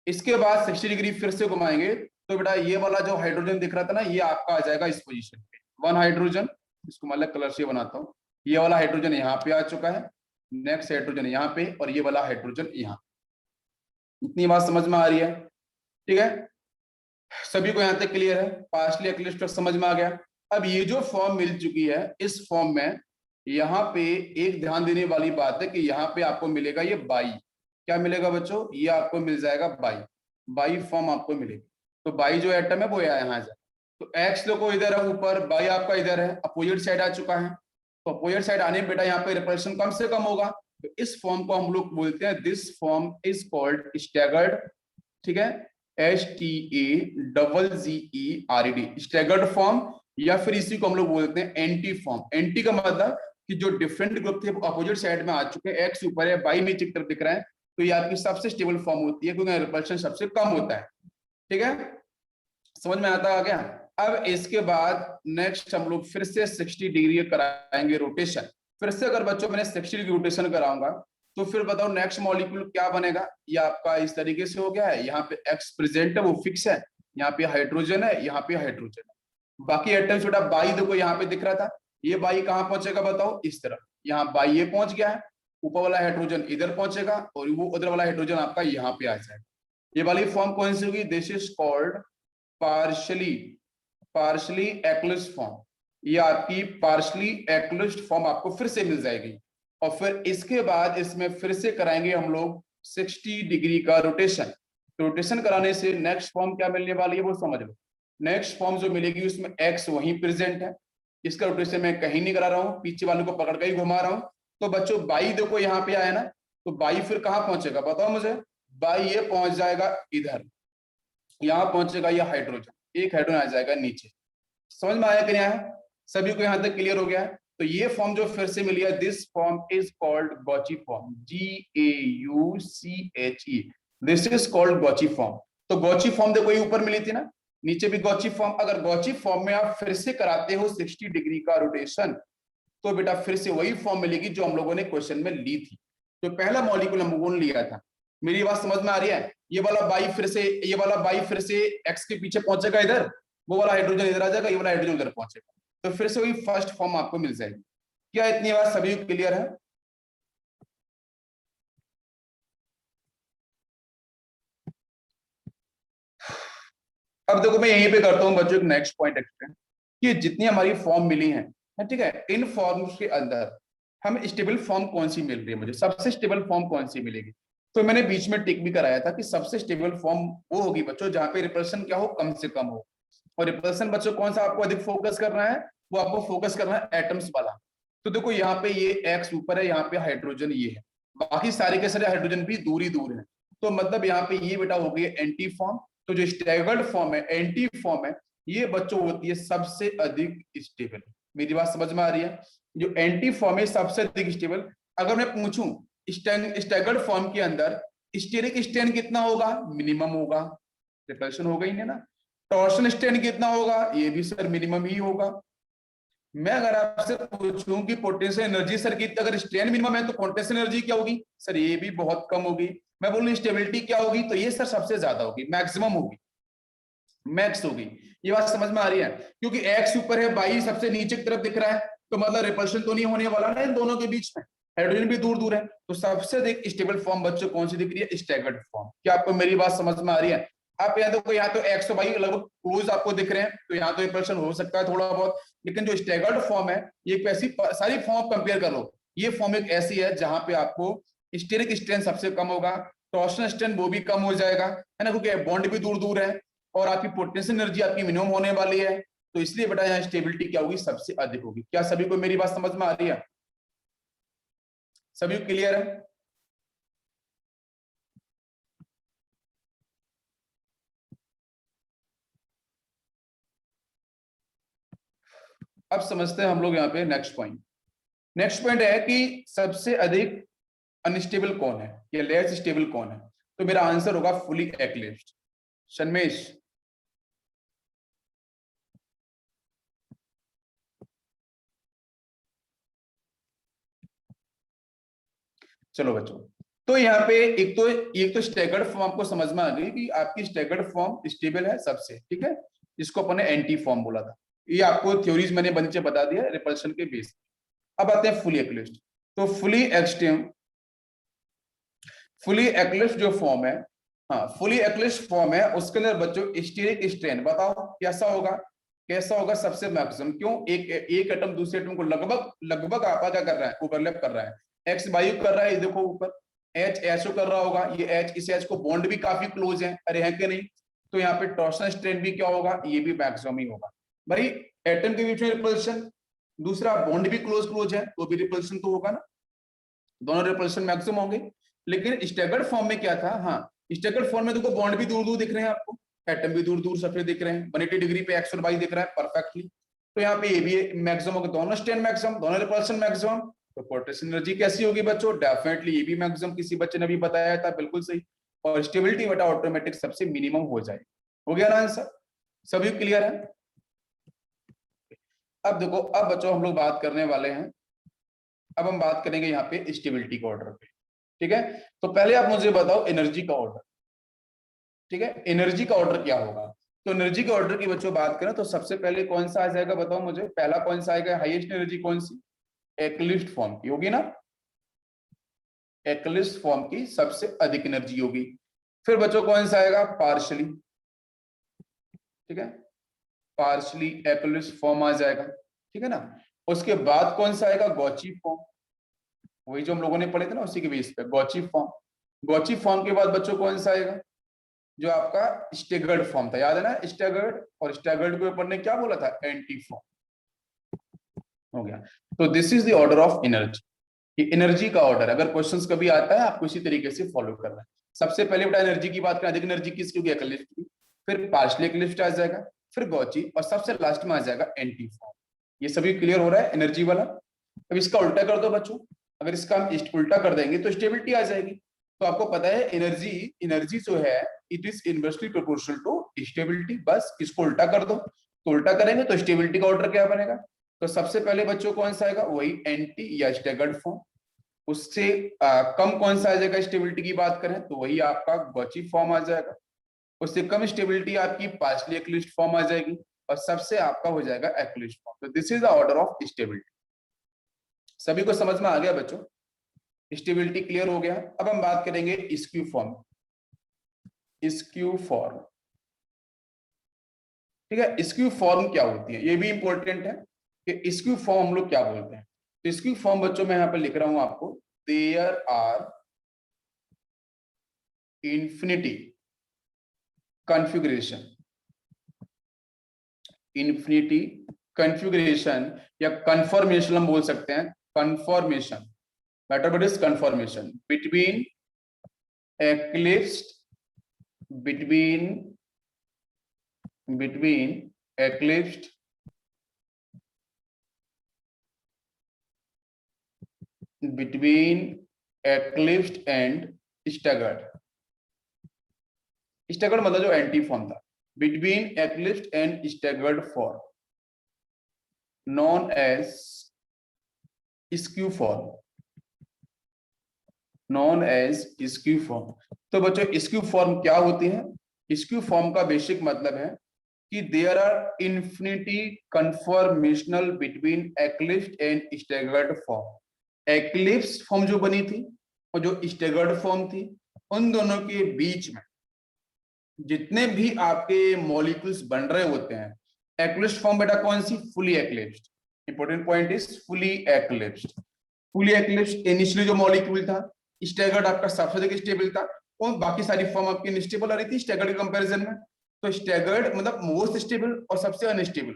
इसके बाद 60 डिग्री फिर से घुमाएंगे तो बेटा ये वाला जो हाइड्रोजन दिख रहा था ना, ये आपका आ जाएगा इस पोजीशन पे, वन हाइड्रोजन, इसको मतलब कलर से बनाता हूँ, ये वाला हाइड्रोजन यहाँ पे आ चुका है, नेक्स्ट हाइड्रोजन यहाँ पे, और ये वाला हाइड्रोजन यहाँ। इतनी बात समझ में आ रही है। ठीक है, सभी को यहां तक क्लियर है, पार्शली एक्लिप्स समझ में आ गया। अब ये जो फॉर्म मिल चुकी है, इस फॉर्म में यहाँ पे एक ध्यान देने वाली बात है कि यहाँ पे आपको मिलेगा ये बाई, क्या मिलेगा बच्चों, ये आपको मिल जाएगा बाई, बाई फॉर्म आपको मिलेगी। तो बाई जो एटम है वो यहाँ जाए, तो एक्स देखो इधर है ऊपर, बाई आपका इधर है, अपोजिट साइड आ चुका है। तो अपोजिट साइड आने में बेटा यहाँ पे रिपल्शन कम से कम होगा, तो इस फॉर्म को हम लोग बोलते हैं, this form is called staggered, ठीक है, STAGGERED, स्टैगर्ड फॉर्म, या फिर इसी को हम लोग बोलते हैं एंटी फॉर्म। एंटी का मतलब कि जो डिफरेंट ग्रुप थे अपोजिट साइड में आ चुके हैं, एक्स ऊपर है, बाई नीचे की तरफ दिख रहा है, तो ये आपकी सबसे स्टेबल फॉर्म होती है, क्योंकि रिपल्शन सबसे कम होता है। ठीक है, समझ में आता आ गया। अब इसके बाद नेक्स्ट हम लोग फिर से 60 डिग्री कराएंगे रोटेशन। फिर से अगर बच्चों मैंने 60 डिग्री रोटेशन कराऊंगा, तो फिर बताओ नेक्स्ट मॉलिक्यूल क्या बनेगा। ये आपका इस तरीके से हो गया है, यहाँ पे एक्स प्रेजेंट है वो फिक्स है, यहाँ पे हाइड्रोजन है, यहाँ पे हाइड्रोजन है, बाकी एटम्स बेटा बाई देखो यहाँ पे दिख रहा था, ये बाई कहाँ पहुंचेगा बताओ, इस तरफ, यहाँ बाई ये पहुंच गया है, ऊपर वाला हाइड्रोजन इधर पहुंचेगा और वो उधर वाला हाइड्रोजन आपका यहाँ पे आ जाएगा। ये वाली फॉर्म कौन सी होगी, this is called partially eclipsed form. ये आपकी पार्शली एक्लिप्स्ड फॉर्म आपको फिर से मिल जाएगी। और फिर इसके बाद इसमें फिर से कराएंगे हम लोग 60 डिग्री का रोटेशन। रोटेशन कराने से नेक्स्ट फॉर्म क्या मिलने वाली है वो समझ लो। नेक्स्ट फॉर्म जो मिलेगी उसमें एक्स वहीं प्रेजेंट है, इसका रोटेशन मैं कहीं नहीं करा रहा हूँ, पीछे वालों को पकड़ कर ही घुमा रहा हूँ। तो बच्चों बाई देखो यहाँ पे आया ना, तो बाई फिर कहाँ पहुंचेगा बताओ मुझे, बाई ये पहुंच जाएगा इधर, यहाँ पहुंचेगा ये हाइड्रोजन, एक हाइड्रोजन आ जाएगा नीचे। समझ में आया कि नहीं आया, सभी को यहाँ तक क्लियर हो गया है। तो ये फॉर्म जो फिर से मिली है, this form is called gauche form, GAUCHE, this is called gauche form. तो गॉची फॉर्म देखो ये ऊपर मिली थी ना, नीचे भी गॉची फॉर्म। अगर गॉची फॉर्म में आप फिर से कराते हो 60 डिग्री का रोटेशन, तो बेटा फिर से वही फॉर्म मिलेगी जो हम लोगों ने क्वेश्चन में ली थी, जो पहला मॉलिक्यूल हम लोगों ने लिया था। मेरी बात समझ में आ रही है, ये वाला बाई फिर से, ये वाला बाई फिर से एक्स के पीछे पहुंचेगा इधर, वो वाला हाइड्रोजन इधर आ जाएगा, ये वाला हाइड्रोजन उधर पहुंचेगा, तो फिर से वही फर्स्ट फॉर्म आपको मिल जाएगी। क्या इतनी बात सभी क्लियर है? अब देखो मैं यहीं पे करता हूं बच्चों एक नेक्स्ट पॉइंट एक्सप्लेन, कि जितनी हमारी फॉर्म मिली है, ठीक है, इन फॉर्म्स के अंदर हमें स्टेबल फॉर्म कौन सी मिल रही है, मुझे सबसे स्टेबल फॉर्म कौन सी मिलेगी। तो मैंने बीच में टिक भी कराया था कि सबसे स्टेबल फॉर्म वो होगी बच्चों जहां पे रिपल्शन क्या हो, कम से कम हो। और रिपल्शन बच्चों कौन सा आपको अधिक फोकस करना है, वो आपको फोकस करना है एटम्स वाला। तो देखो यहाँ पे ये एक्स ऊपर है, यहाँ पे हाइड्रोजन ये है, बाकी सारे के सारे हाइड्रोजन भी दूर ही दूर है, तो मतलब यहाँ पे ये बेटा हो गई एंटी फॉर्म। तो जो स्टैगर्ड फॉर्म है, एंटी फॉर्म है, ये बच्चों होती है सबसे अधिक स्टेबल। मेरी बात समझ में आ रही है, जो एंटी फॉर्म है सबसे अधिक स्टेबल। अगर मैं पूछूं स्टैगर्ड फॉर्म के अंदर स्टेरिक स्ट्रेन कितना होगा, मिनिमम होगा, रिपल्शन होगा ही नहीं ना। टॉर्शन स्ट्रेन कितना होगा, ये भी सर मिनिमम ही होगा। मैं अगर आपसे पूछूं कि पोटेंशियल एनर्जी सर की, अगर स्ट्रेन मिनिमम है तो पोटेंशियल एनर्जी क्या होगी, सर ये भी बहुत कम होगी। मैं बोलूं स्टेबिलिटी क्या होगी, तो ये सर सबसे ज्यादा होगी, मैक्सिमम होगी, मैक्स होगी। ये बात समझ में आ रही है, क्योंकि एक्स ऊपर है, बाई सबसे नीचे की तरफ दिख रहा है, तो मतलब रिपल्शन तो नहीं होने वाला ना इन दोनों के बीच में, हाइड्रोजन भी दूर दूर है। तो सबसे अधिक स्टेबल फॉर्म बच्चों कौन सी दिख रही है, स्टैगर्ड फॉर्म। क्या आपको मेरी बात समझ में आ रही है? आप यहाँ देखो, यहाँ तो एक्स और बाई लगभग क्लोज आपको दिख रहे हैं, तो यहाँ तो रिपल्शन हो सकता है थोड़ा बहुत, लेकिन जो स्टैगर्ड फॉर्म है, ये ऐसी सारी फॉर्म कंपेयर कर लो, ये फॉर्म एक ऐसी है जहां पे आपको स्टेरिक स्ट्रेन सबसे कम होगा, टॉर्शनल स्ट्रेन वो भी कम हो जाएगा, है ना, क्योंकि बॉन्ड भी दूर दूर है, और आपकी पोटेंशियल एनर्जी आपकी मिनिमम होने वाली है। तो इसलिए बेटा यहाँ स्टेबिलिटी क्या होगी, सबसे अधिक होगी। क्या सभी को मेरी बात समझ में आ रही है, सभी क्लियर है? अब समझते हैं हम लोग यहाँ पे नेक्स्ट पॉइंट। नेक्स्ट पॉइंट है कि सबसे अधिक अनस्टेबल कौन है या लेस स्टेबल कौन है। तो मेरा आंसर होगा फुली एक्लिप्स्ड। शन्मेश, चलो बच्चों, तो यहाँ पे एक तो स्टैगर्ड फॉर्म आपको समझ में आ गई कि आपकी स्टैगर्ड फॉर्म स्टेबल है सबसे, ठीक है, जिसको अपन ने एंटी फॉर्म बोला था। ये आपको थ्योरीज मैंने बच्चे बता दिया रिपल्शन के बेस। अब आते हैं फुली एक्लिप्स्ड। तो फुली एक्लिप्स्ड जो फॉर्म है, हाँ फुली एक्लिप्स्ड फॉर्म है, उसके अंदर बच्चों स्टीरिक स्ट्रेन बताओ कैसा होगा, कैसा होगा सबसे मैक्सिमम, क्यों एक एटम दूसरे एटम को लगभग लगभग आपा क्या कर रहा है, ओवरलैप कर रहा है, एक्स वायु कर रहा है, ये देखो ऊपर एच एचओ कर रहा होगा, ये एच इस एच को बॉन्ड भी काफी क्लोज है, अरे है कि नहीं, तो यहाँ पे टॉर्शनल स्ट्रेन भी क्या होगा, ये भी मैक्सिमम ही होगा भाई, एटम के बीच में रिपल्शन, दूसरा बॉन्ड भी क्लोज क्लोज है तो भी रिपल्शन तो होगा ना, दोनों रिपल्शन मैक्सिमम होंगे। लेकिन स्टैगर्ड फॉर्म में क्या था, हाँ स्टैगर्ड फॉर्म में देखो बॉन्ड भी दूर दूर दिख रहे हैं आपको, एटम भी दूर दूर सफेद दिख रहे हैं, 180 डिग्री पे एक्स और वाई दिख रहा है परफेक्टली, तो यहाँ पे ये भी मैक्सिमम होगा, दोनों स्ट्रेन मैक्सिमम, दोनों रिपल्शन मैक्सिमम, तो पोटेंशियल एनर्जी कैसी होगी बच्चों, डेफिनेटली ये भी मैक्सिमम, किसी बच्चे ने भी बताया था बिल्कुल सही, और स्टेबिलिटी बटा ऑटोमेटिक सबसे मिनिमम हो जाए, हो गया ना आंसर, सभी क्लियर है। अब देखो, अब बच्चों हम लोग बात करने वाले हैं, अब हम बात करेंगे यहाँ पे स्टेबिलिटी का ऑर्डर पे, ठीक है, तो पहले आप मुझे बताओ एनर्जी का ऑर्डर, ठीक है, एनर्जी का ऑर्डर क्या होगा, तो एनर्जी के ऑर्डर की बच्चों बात करें तो सबसे पहले कौन सा आ जाएगा बताओ मुझे, पहला कौन सा आएगा, हाईएस्ट एनर्जी कौन सी, एक्लिप्स्ड फॉर्म की होगी ना, एक्लिप्स्ड फॉर्म की सबसे अधिक एनर्जी होगी, फिर बच्चों कौन सा आएगा, पार्शली, ठीक है, पार्शली एक्लिप्स्ड फॉर्म आ जाएगा, ठीक है ना, उसके बाद कौन सा आएगा, गॉची फॉर्म, वही जो हम लोगों ने पढ़े थे ना उसी के बेस पे गॉची फॉर्म, गॉची फॉर्म के बाद बच्चों कौन सा आएगा, जो आपका स्टैगर्ड फॉर्म था, याद है ना स्टैगर्ड, और स्टैगर्ड के ऊपर ने क्या बोला था, एंटी फॉर्म, हो गया, तो this is the order of energy, कि एनर्जी का ऑर्डर अगर क्वेश्चंस कभी आता है आपको इसी तरीके से फॉलो करना है, सबसे पहले बेटा एनर्जी की बात करें, अधिक एनर्जी किसकी होगी, एक्लिप्स्ड की, फिर पार्शियली एक्लिप्स्ड आ जाएगा, फिर गॉची, और सबसे लास्ट में आ जाएगा एंटी फॉर्म, ये सभी क्लियर हो रहा है एनर्जी वाला। अब इसका उल्टा कर दो बच्चों, अगर इसका हम उल्टा कर देंगे तो स्टेबिलिटी आ जाएगी, तो आपको पता है एनर्जी, एनर्जी जो है it is inversely proportional to stability, बस इसको उल्टा कर दो, तो उल्टा करेंगे तो स्टेबिलिटी का ऑर्डर क्या बनेगा, तो सबसे पहले बच्चों कौन सा आएगा, वही एंटी या स्टैगर्ड फॉर्म, उससे कम कौन सा आ जाएगा स्टेबिलिटी की बात करें तो वही आपका गॉची फॉर्म आ जाएगा, उससे कम स्टेबिलिटी आपकी पार्शियली एक्लिप्स्ड फॉर्म आ जाएगी, और सबसे आपका हो जाएगा एक्लिप्स्ड फॉर्म, तो this is the order of stability, सभी को समझ में आ गया बच्चों, स्टेबिलिटी क्लियर हो गया। अब हम बात करेंगे स्क्यू फॉर्म, स्क्यू फॉर्म, ठीक है, स्क्यू फॉर्म क्या होती है ये भी इंपॉर्टेंट है, कि स्क्यू फॉर्म हम लोग क्या बोलते हैं, तो स्क्यू फॉर्म बच्चों मैं यहाँ पे लिख रहा हूं आपको, there are infinity configuration, infinity configuration या कन्फॉर्मेशन हम बोल सकते हैं, conformation, better word is conformation between eclipsed, between eclipsed and staggered, staggered मतलब जो एंटी फॉर्म था, between eclipsed and staggered form known as skew form, known as skew form। तो बच्चों स्क्यू फॉर्म क्या होती है, स्क्यू फॉर्म का बेसिक मतलब है कि there are infinity conformational between eclipsed and staggered form, eclipsed form जो बनी थी और जो स्टैगर्ड फॉर्म थी, उन दोनों के बीच में जितने भी आपके मॉलिक्यूल्स बन रहे होते हैं, एक्लिप्स्ड फॉर्म बेटा कौन सी, fully eclipsed, important point is fully eclipsed, fully eclipsed initially जो मॉलिक्यूल था, स्टैगर्ड आपका सबसे अधिक स्टेबल था, और बाकी सारी फॉर्म आपकी अनस्टेबल आ रही थी स्टैगर्ड के कंपैरिजन में, तो स्टैगर्ड मतलब मोस्ट स्टेबल और सबसे अनस्टेबल,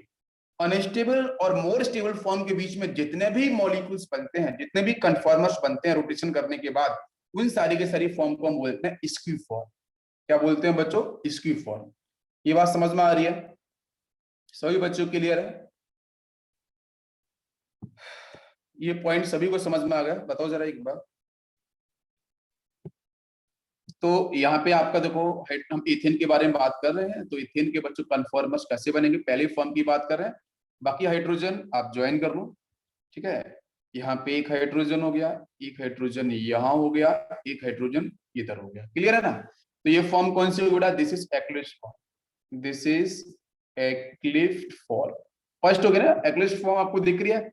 अनस्टेबल और मोर स्टेबल फॉर्म के बीच में जितने भी मॉलिक्यूल्स बनते हैं, जितने भी कन्फॉर्मर्स बनते हैं रोटेशन करने के बाद, उन सारी के सारी फॉर्म को हम बोलते हैं स्क्यू फॉर्म, क्या बोलते हैं बच्चों, स्क्यू फॉर्म। ये बात समझ में आ रही है, सभी बच्चों क्लियर है, ये पॉइंट सभी को समझ में आ गया, बताओ जरा एक बार। तो यहाँ पे आपका देखो हम इथेन के बारे में बात कर रहे हैं, तो इथेन के बच्चों कन्फॉर्मर्स कैसे बनेंगे, पहले फॉर्म की बात कर रहे हैं, बाकी हाइड्रोजन आप ज्वाइन कर लो, ठीक है, यहाँ पे एक हाइड्रोजन हो गया, एक हाइड्रोजन यहाँ हो गया, एक हाइड्रोजन इधर हो गया, क्लियर है ना, तो ये फॉर्म कौन सी होगी, this is eclipsed form, this is eclipsed form, first हो गया ना, एक्लिप्स्ड फॉर्म आपको दिख रही है।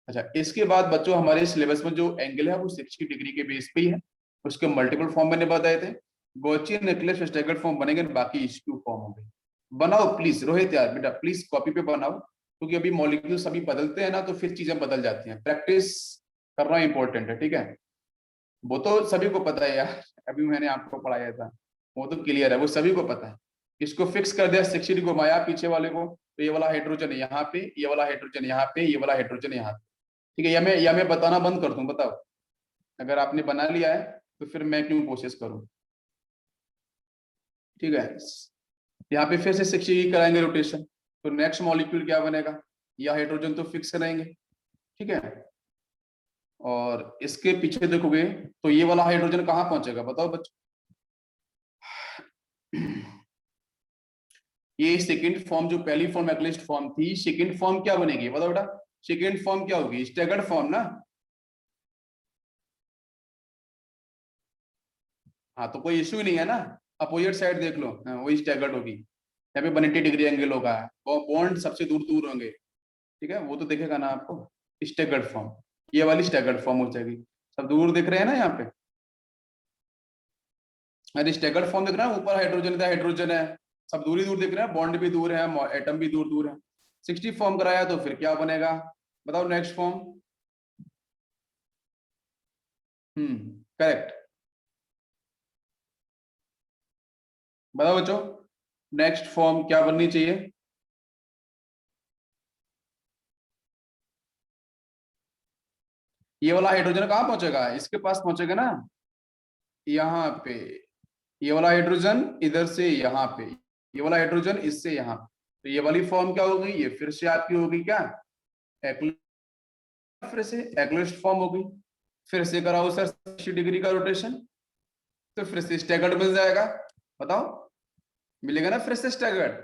अच्छा, इसके बाद बच्चों हमारे सिलेबस में जो एंगल है वो 60 डिग्री के बेस पे ही है, उसके मल्टीपल फॉर्म मैंने बताए थे, गॉसियन एक्लिप्स स्टैगर्ड फॉर्म बनेंगे, बाकी स्क्यू फॉर्म होंगे। बनाओ प्लीज रोहित यार बेटा, प्लीज कॉपी पे बनाओ, क्योंकि अभी मॉलिक्यूल्स अभी बदलते हैं ना, तो फिर चीजें बदल जाती हैं। प्रैक्टिस करना इंपॉर्टेंट है, ठीक है। वो तो सभी को पता है यार, अभी मैंने आपको पढ़ाया था, वो तो क्लियर है, वो सभी को पता है। इसको फिक्स कर दिया, 60 को घुमाया पीछे वाले को, तो ये वाला हाइड्रोजन यहाँ पे, ये वाला हाइड्रोजन यहाँ पे, ये वाला हाइड्रोजन यहाँ पे, ठीक है। या मैं बताना बंद कर दूं, बताओ। अगर आपने बना लिया है तो फिर मैं क्यों कोशिश करूं, ठीक है। यहाँ पे फिर से 60 कराएंगे रोटेशन, तो नेक्स्ट मॉलिक्यूल क्या बनेगा, या हाइड्रोजन तो फिक्स कराएंगे, ठीक है। और इसके पीछे देखोगे तो ये वाला हाइड्रोजन कहाँ पहुंचेगा, बताओ बच्चों। ये सेकंड फॉर्म, जो पहली फॉर्म एक्लिस्ट फॉर्म थी, सेकंड फॉर्म क्या बनेगी बताओ बेटा। सेकंड फॉर्म क्या होगी, स्टैगर्ड फॉर्म ना। हाँ तो कोई इश्यू ही नहीं है ना, अपोजिट साइड देख लो, हाँ, वही स्टैगर्ड होगी। यहाँ पे 180 डिग्री एंगल होगा, बॉन्ड सबसे दूर दूर होंगे, ठीक है, वो तो दिखेगा ना आपको। स्टैगर्ड फॉर्म, ये वाली स्टैगर्ड फॉर्म हो जाएगी। सब दूर दिख रहे हैं ना यहाँ पे, अरे स्टैगर्ड फॉर्म दिख रहा है, ऊपर हाइड्रोजन है, सब दूरी दूर दिख रहे हैं, बॉन्ड भी दूर है, एटम भी दूर दूर है। 60 फॉर्म कराया तो फिर क्या बनेगा, बताओ नेक्स्ट फॉर्म। करेक्ट, बताओ बच्चों, नेक्स्ट फॉर्म क्या बननी चाहिए। ये वाला हाइड्रोजन कहाँ पहुंचेगा, इसके पास पहुंचेगा ना, यहाँ पे। ये वाला हाइड्रोजन इधर से यहाँ पे, ये वाला हाइड्रोजन इससे यहाँ, तो ये वाली फॉर्म क्या होगी, ये फिर से आपकी होगी क्या, फिर से एक्लिस्ट फॉर्म होगी। फिर से कराओ सर 60 डिग्री का रोटेशन, तो फिर से स्टैगर्ड मिल जाएगा, बताओ, मिलेगा ना फिर से स्टैगर्ड,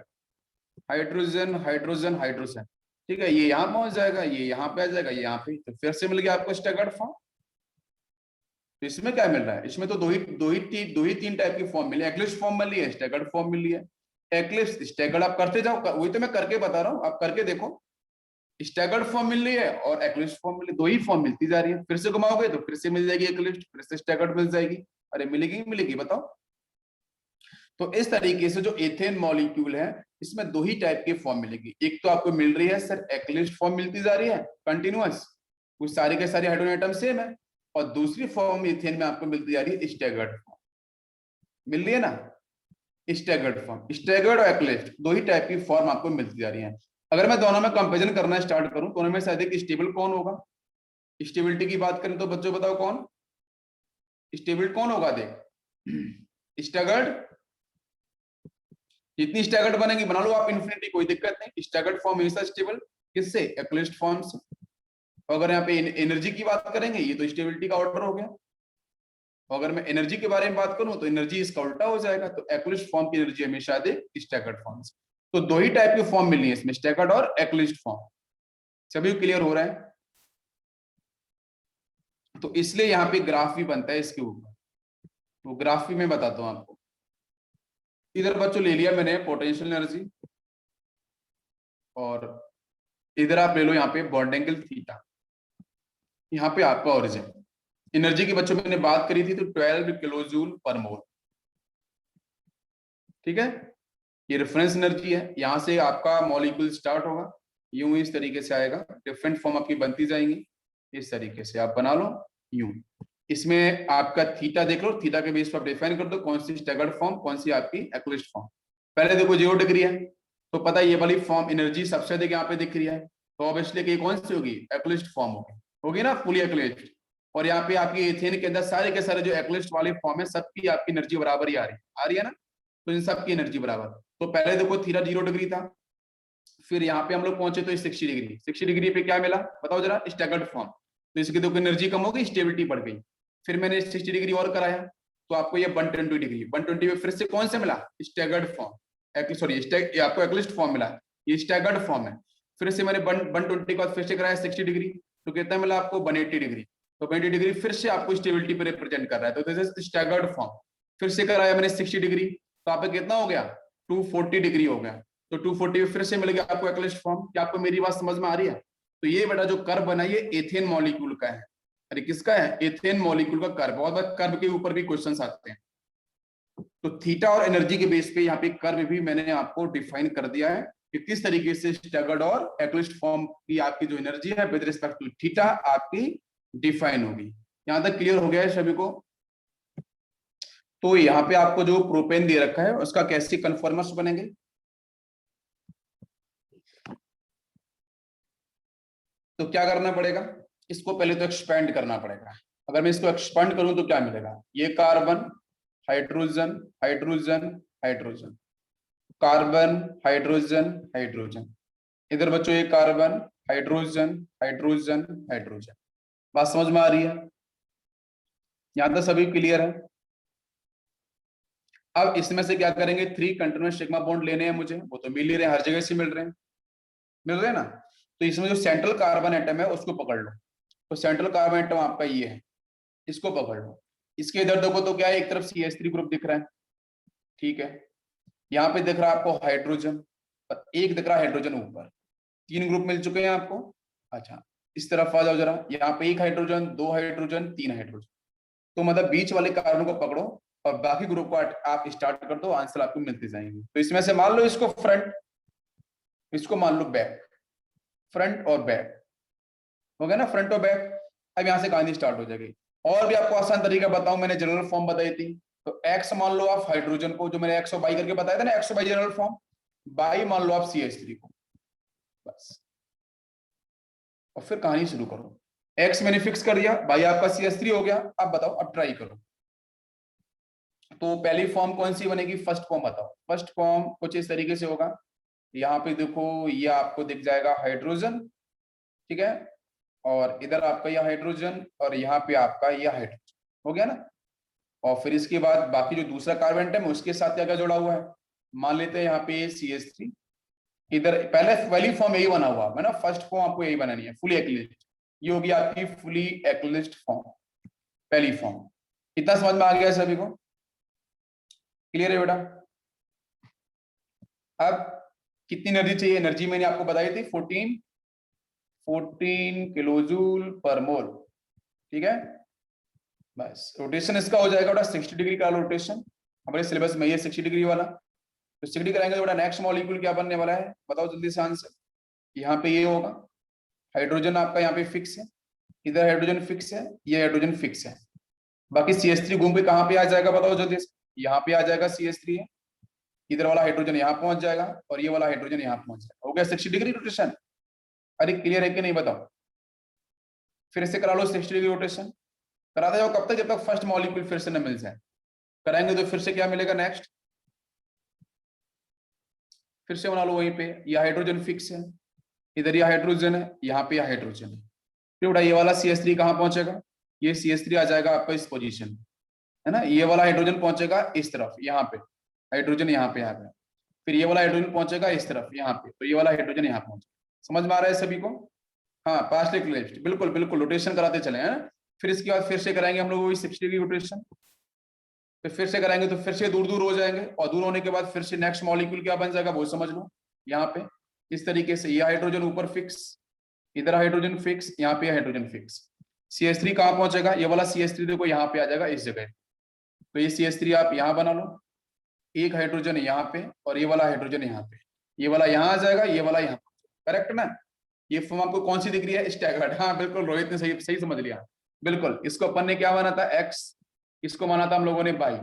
हाइड्रोजन हाइड्रोजन हाइड्रोजन, ठीक है। ये यहाँ पहुंच जाएगा, ये यहाँ पे आ जाएगा, ये यहाँ पे, तो फिर से मिल गया आपको स्टैगर्ड फॉर्म। तो इसमें क्या मिल रहा है, इसमें तो दो ही तीन टाइप की फॉर्म मिली, एक्लिप्स फॉर्म मिली है, स्टैगर्ड फॉर्म मिली है। एक्लिप्स स्टैगर्ड आप करते जाओ, वही तो मैं करके बता रहा हूँ, आप करके देखो। स्टैगर्ड फॉर्म मिल रही है और एक्लिप्स फॉर्म मिली, दो ही फॉर्म मिलती जा रही है। फिर से घुमाओगे तो फिर से मिल जाएगी एक्लिप्स, फिर से स्टैगर्ड मिल जाएगी। अरे मिलेगी मिलेगी, बताओ। तो इस तरीके से जो एथेन मॉलिक्यूल है, इसमें दो ही टाइप के फॉर्म मिलेगी। एक तो आपको मिल रही है सर एक्लिप्स फॉर्म मिलती जा रही है कंटिन्यूअस, कुछ सारे के सारे हाइड्रोजन एटम सेम है, और दूसरी फॉर्म एथेन में आपको मिलती जा रही है स्टैगर्ड फॉर्म, मिल रही है ना। स्टैगर्ड फॉर्म, स्टैगर्ड और एक्लिप्स दो ही टाइप की फॉर्म आपको मिलती जा रही है। अगर मैं दोनों में कंपेरिजन करना स्टार्ट करूं, दोनों में से अधिक स्टेबल कौन होगा, स्टेबिलिटी की बात करें तो बच्चों बताओ कौन स्टेबल कौन होगा, देख स्टैगर्ड, जितनी स्टैगर्ड बनेगी बना लो आप इन्फिनिटी, कोई दिक्कत नहीं। स्टैगर्ड फॉर्म हमेशा स्टेबल, किससे, एक्लिप्स फॉर्म से। तो अगर यहाँ पे एनर्जी की बात करेंगे, ये तो स्टेबिलिटी का ऑर्डर हो गया। तो अगर मैं एनर्जी के बारे में बात करूं तो एनर्जी इसका उल्टा हो जाएगा, तो एक्लिप्स फॉर्म की एनर्जी हमेशा दे स्टैगर्ड फॉर्म से। तो दो ही टाइप की फॉर्म मिलनी है इसमें, स्टैगर्ड और एक्लिप्स फॉर्म। सभी क्लियर हो रहा है, तो इसलिए यहाँ पे ग्राफ भी बनता है इसके ऊपर, तो ग्राफ भी मैं बताता हूँ आपको। इधर बच्चों ले लिया मैंने पोटेंशियल एनर्जी, और इधर आप ले लो यहाँ पे बॉन्ड एंगल थीटा, यहाँ पे आपका ओरिजिन। एनर्जी की बच्चों मैंने बात करी थी, तो 12 किलो जूल पर मोल, ठीक है। ये रेफरेंस एनर्जी है, यहां से आपका मॉलिक्यूल स्टार्ट होगा, यूं इस तरीके से आएगा, डिफरेंट फॉर्म आपकी बनती जाएंगी, इस तरीके से आप बना लो यूं। इसमें आपका थीटा देख लो, थीटा के बेस पर आप डिफाइन कर दो कौन सी स्टैगर्ड फॉर्म, कौन सी आपकी एक्लिप्स फॉर्म। पहले देखो 0 डिग्री है, तो पता है ये वाली फॉर्म एनर्जी सबसे अधिक यहाँ पे दिख रही है, तो ऑब्वियसली कि कौन सी होगी, एक्लिप्स फॉर्म होगी ना, फुली एक्लिप्स। और यहाँ पे आपकी एथेन के अंदर सारे के सारे जो एक्लिप्स वाले फॉर्म है, सबकी आपकी एनर्जी बराबर ही आ रही है ना, तो इन सबकी एनर्जी बराबर। तो पहले देखो थीटा 0 डिग्री था, फिर यहाँ पे हम लोग पहुंचे तो 60 डिग्री, 60 डिग्री पे क्या मिला बताओ जरा, स्टैगर्ड फॉर्म, तो इसकी देखो एनर्जी कम हो गई, स्टेबिलिटी बढ़ गई। फिर मैंने 60 डिग्री और कराया, तो आपको ये 120 डिग्री, 120 में फिर से कौन से मिला, स्टैगर्ड फॉर्म, सॉरी आपको एक्लिप्स फॉर्म मिला, ये स्टैगर्ड फॉर्म है। फिर से मैंने 120 के बाद फिर से कराया 60 डिग्री, तो कितना मिला आपको 180 डिग्री, तो 180 डिग्री फिर से आपको स्टेबिलिटी पे रिप्रेजेंट कर रहा है, तो दिस इज स्टैगर्ड फॉर्म। फिर से कराया मैंने 60 डिग्री, तो आप कितना हो गया 240 डिग्री हो गया, तो 240 में फिर से मिल गया आपको एक्लिप्स फॉर्म। क्या आपको मेरी बात समझ में आ रही है। तो ये बेटा जो कर्व बना ये एथेन मॉलिक्यूल का है, अरे किसका है, एथेन मॉलिक्यूल का कर्व। बहुत बार कर्व के ऊपर भी क्वेश्चंस आते हैं, तो थीटा और एनर्जी के बेस पे यहाँ पे कर्व भी मैंने आपको डिफाइन कर दिया है कि किस तरीके से स्टैगर्ड और एक्लिप्स्ड फॉर्म की आपकी जो एनर्जी है विद रिस्पेक्ट टू थीटा आपकी डिफाइन होगी। यहां तक क्लियर हो गया है सभी को? तो यहाँ पे आपको जो प्रोपेन दे रखा है उसका कैसे कन्फॉर्मर्स बनेंगे? तो क्या करना पड़ेगा, इसको पहले तो एक्सपेंड करना पड़ेगा। अगर मैं इसको एक्सपेंड करूं तो क्या मिलेगा, ये carbon hydrogen hydrogen hydrogen, carbon hydrogen hydrogen, इधर बच्चों ये कार्बन हाइड्रोजन हाइड्रोजन हाइड्रोजन। बात समझ में आ रही है? यहां तक सभी क्लियर है? अब इसमें से क्या करेंगे, 3 कंटिन्यूअस सिग्मा बॉन्ड लेने हैं मुझे, वो तो मिल ही रहे हैं, हर जगह से मिल रहे हैं ना। तो इसमें जो सेंट्रल कार्बन एटम है उसको पकड़ लो। तो सेंट्रल कार्बन एटम आपका ये है, इसको पकड़ लो। इसके इधर देखो तो क्या है, एक तरफ CH3 ग्रुप दिख रहा है, ठीक है। यहाँ पे दिख रहा है आपको हाइड्रोजन, और एक दिख रहा है हाइड्रोजन ऊपर। 3 ग्रुप मिल चुके हैं आपको। अच्छा, इस तरफ आ जाओ जरा, यहाँ पे 1 हाइड्रोजन 2 हाइड्रोजन 3 हाइड्रोजन। तो मतलब बीच वाले कार्बन को पकड़ो और बाकी ग्रुप को आप स्टार्ट कर दो, आंसर आपको मिलते जाएंगे। तो इसमें से मान लो इसको फ्रंट, इसको मान लो बैक, फ्रंट और बैक हो गया ना, फ्रंट और बैक। अब यहां से कहानी स्टार्ट हो जाएगी। और भी आपको आसान तरीका बताऊं, मैंने जनरल फॉर्म बताई थी। तो एक्स मान लो आप हाइड्रोजन को, जो मैंने एक्स और बाई करके बताया था ना, एक्स और बाई जनरल फॉर्म, बाई मान लो आप CH3 को, बस। और फिर कहानी शुरू करो। एक्स मैंने फिक्स कर दिया, बाई आपका CH3 हो गया। अब बताओ, अब ट्राई करो। तो पहली फॉर्म कौन सी बनेगी, फर्स्ट फॉर्म बताओ। फर्स्ट फॉर्म कुछ इस तरीके से होगा, यहाँ पे देखो ये आपको दिख जाएगा हाइड्रोजन, ठीक है, और इधर आपका यह हाइड्रोजन, और यहाँ पे आपका यह हाइड्रोजन हो गया ना। और फिर इसके बाद बाकी जो दूसरा कार्बन एटम है उसके साथ क्या क्या जुड़ा हुआ है, मान लेते हैं यहाँ पे CH3। इधर पहली फॉर्म यही बना हुआ है ना, फर्स्ट फॉर्म आपको यही बनानी है, फुली एक्लिप्स्ड। ये होगी आपकी फुली एक्लिप्स्ड फॉर्म, पहली फॉर्म। इतना समझ में आ गया सभी को? क्लियर है बेटा? अब कितनी एनर्जी चाहिए, एनर्जी मैंने आपको बताई थी 14 किलोजूल पर मोल, ठीक है। बस रोटेशन इसका हो जाएगा बेटा 60 डिग्री का रोटेशन, हमारे सिलेबस में ये 60 डिग्री वाला। तो 60 कराएंगे तो बेटा नेक्स्ट मॉलिक्यूल क्या बनने वाला है, बताओ जल्दी से आंसर। यहाँ पे ये होगा हाइड्रोजन आपका, यहाँ पे फिक्स है, इधर हाइड्रोजन फिक्स है, ये हाइड्रोजन फिक्स है। बाकी CH3 घूम के कहाँ पे आ जाएगा बताओ जल्दी से, यहाँ पे आ जाएगा CH3 है, इधर वाला हाइड्रोजन यहाँ पहुंच जाएगा, और ये वाला हाइड्रोजन यहाँ पहुंच जाएगा। हो गया 60 डिग्री रोटेशन। अरे क्लियर है कि नहीं बताओ? फिर से करा लो 60 डिग्री रोटेशन, कराते जाओ। कब तक, जब तक फर्स्ट मॉलिक्यूल फिर से न मिल जाए। कराएंगे तो फिर से क्या मिलेगा नेक्स्ट, फिर से बना लो वहीं पे, ये हाइड्रोजन फिक्स है, इधर ये हाइड्रोजन है, यहाँ पे हाइड्रोजन है। फिर बेटा ये वाला CH3 कहाँ पहुंचेगा, ये CH3 आ जाएगा आपका इस पोजीशन, है ना। ये वाला हाइड्रोजन पहुंचेगा इस तरफ, यहाँ पे हाइड्रोजन यहाँ पे आ गया। फिर ये वाला हाइड्रोजन पहुंचेगा इस तरफ यहाँ पे, तो ये वाला हाइड्रोजन यहाँ पहुंचेगा। समझ में आ रहा है सभी को? हाँ, पार्शियल इक्लिप्स्ड, बिल्कुल बिल्कुल, रोटेशन कराते चले हैं। फिर इसके बाद फिर से कराएंगे हम लोग वही 60 डिग्री रोटेशन। फिर से कराएंगे तो फिर से दूर दूर हो जाएंगे, और दूर होने के बाद फिर से नेक्स्ट मॉलिक्यूल क्या बन जाएगा वो समझ लो। यहाँ पे इस तरीके से ये हाइड्रोजन ऊपर फिक्स, इधर हाइड्रोजन फिक्स, यहाँ पे हाइड्रोजन फिक्स। CH3 कहाँ पहुंचेगा, ये वाला CH3 देखो यहाँ पे आ जाएगा इस जगह। तो ये CH3 आप यहाँ बना लो, एक हाइड्रोजन यहाँ पे और ये वाला हाइड्रोजन यहाँ पे, ये वाला यहाँ आ जाएगा, ये वाला यहाँ, करेक्ट ना। ये फॉर्म आपको कौन सी दिख रही है, स्टैगर्ड। हाँ बिल्कुल, रोहित ने सही सही समझ लिया, बिल्कुल। इसको अपन ने क्या माना था, एक्स, इसको माना था हम लोगों ने बाई।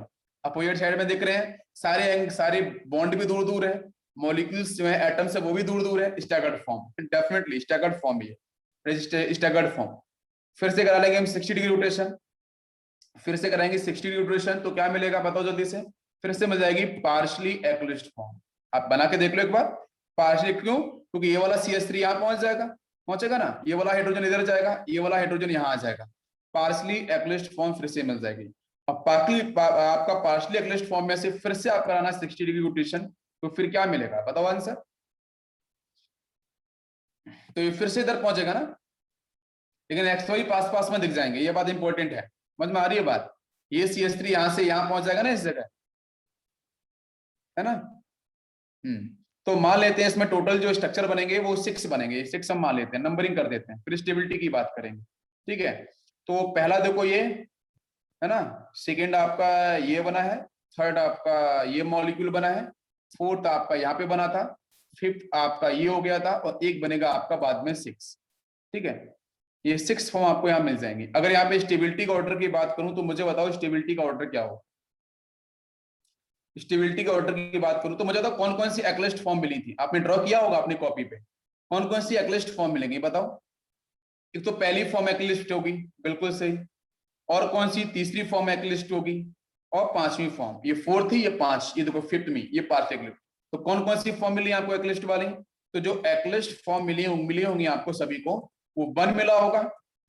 अपोजिट साइड में दिख रहे हैं सारे बॉन्ड भी दूर दूर है, मॉलिक्यूल्स जो है एटम्स है वो भी दूर दूर है, staggered form, definitely staggered form ही है, स्टैगर्ड फॉर्म। फिर से करा लेंगे हम 60 डिग्री रोटेशन, फिर से कराएंगे 60 डिग्री रोटेशन, तो क्या मिलेगा बताओ जल्दी से। फिर से मिल जाएगी पार्शली एक्लिप्स्ड फॉर्म। आप बना के देख लो एक बार, पार्शली क्यों, क्योंकि ये वाला CH3 यहाँ पहुंच जाएगा, पहुंचेगा ना, ये वाला हाइड्रोजन इधर जाएगा, ये वाला हाइड्रोजन यहाँ आ जाएगा, पार्शली एक्लिप्स्ड फॉर्म फिर से मिल जाएगी। अब बाकी आपका पार्शली एक्लिप्स्ड फॉर्म में से फिर से आप कराना 60 डिग्री रोटेशन, तो फिर क्या मिलेगा बताओ आंसर। तो ये फिर से इधर पहुंचेगा ना, लेकिन एक्स वाई पास पास में दिख जाएंगे, ये बात इंपॉर्टेंट है, समझ में आ रही है बात। ये CH3 यहाँ से यहाँ पहुंच जाएगा ना इस जगह, है ना। तो मान लेते हैं इसमें टोटल जो स्ट्रक्चर बनेंगे वो 6 बनेंगे, 6 हम मान लेते हैं, नंबरिंग कर देते हैं, फिर स्टेबिलिटी की बात करेंगे, ठीक है। तो पहला देखो ये, है ना, सेकेंड आपका ये बना है, थर्ड आपका ये मॉलिक्यूल बना है, फोर्थ आपका यहाँ पे बना था, फिफ्थ आपका ये हो गया था, और एक बनेगा आपका बाद में 6। ठीक है, ये 6 फॉर्म आपको यहाँ मिल जाएंगे। अगर यहाँ पे स्टेबिलिटी का ऑर्डर की बात करूं तो मुझे बताओ स्टेबिलिटी का ऑर्डर क्या हो। स्टेबिलिटी के ऑर्डर की बात करूं तो मुझे बताओ कौन कौन सी एक्लिस्ट फॉर्म मिली थी, आपने ड्रॉ किया होगा अपनी कॉपी पे, कौन कौन सी एक्लिस्ट फॉर्म मिलेंगी बताओ। एक तो पहली फॉर्म एक्लिस्ट होगी, बिल्कुल सही। और कौन सी तीसरी फॉर्म एक्लिस्ट होगी, और पांचवी फॉर्म, ये फोर्थ ही, ये पांच, ये देखो फिफ्थ में ये पांच एक्लिस्ट। तो कौन कौन सी फॉर्म मिली आपको एक्लिस्ट वाली, तो जो एक्लिस्ट फॉर्म मिली होंगी आपको सभी को, वो 1 मिला होगा,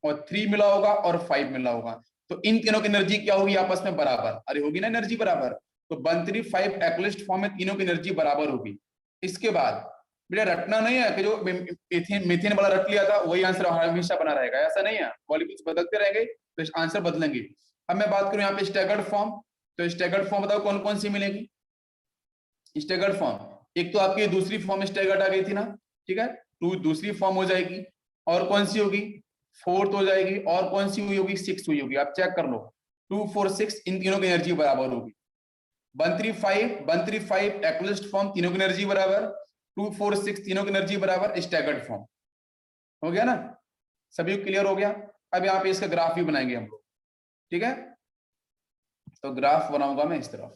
और 3 मिला होगा, और 5 मिला होगा। तो इन तीनों की एनर्जी क्या होगी आपस में, बराबर। अरे होगी ना एनर्जी बराबर। तो 1 3 5 एक्लिस्ट फॉर्म में तीनों की एनर्जी बराबर होगी। इसके बाद बेटा रटना नहीं है कि जो मीथेन वाला रट लिया था वही आंसर हमेशा बना रहेगा, ऐसा नहीं है। मॉलिक्यूल्स बदलते रहेंगे तो आंसर बदलेंगे। अब मैं बात करूं यहाँ पे स्टैगर्ड फॉर्म, तो स्टैगर्ड फॉर्म बताओ कौन कौन सी मिलेगी। स्टैगर्ड फॉर्म, एक तो आपकी दूसरी फॉर्म स्टैगर्ड आ गई थी ना, ठीक है, टू दूसरी फॉर्म हो जाएगी, और कौन सी होगी, फोर्थ हो जाएगी, और कौन सी हुई होगी, सिक्स हुई होगी। आप चेक कर लो, 2 4 6 इन तीनों की एनर्जी बराबर होगी। 1 3 5 एक्लिस्ट फॉर्म, तीनों की एनर्जी बराबर, 2 4 6 तीनों की एनर्जी बराबर, स्टैगर्ड फॉर्म। हो गया ना, सभी क्लियर हो गया। अब यहाँ पे इसका ग्राफ भी बनाएंगे हम लोग, ठीक है। तो ग्राफ बनाऊंगा मैं इस तरह,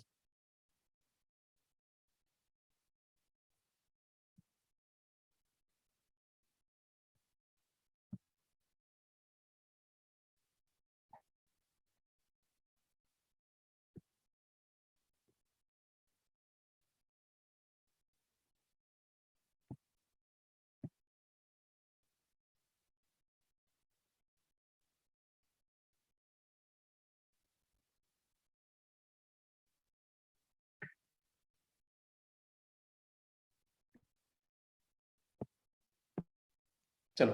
चलो।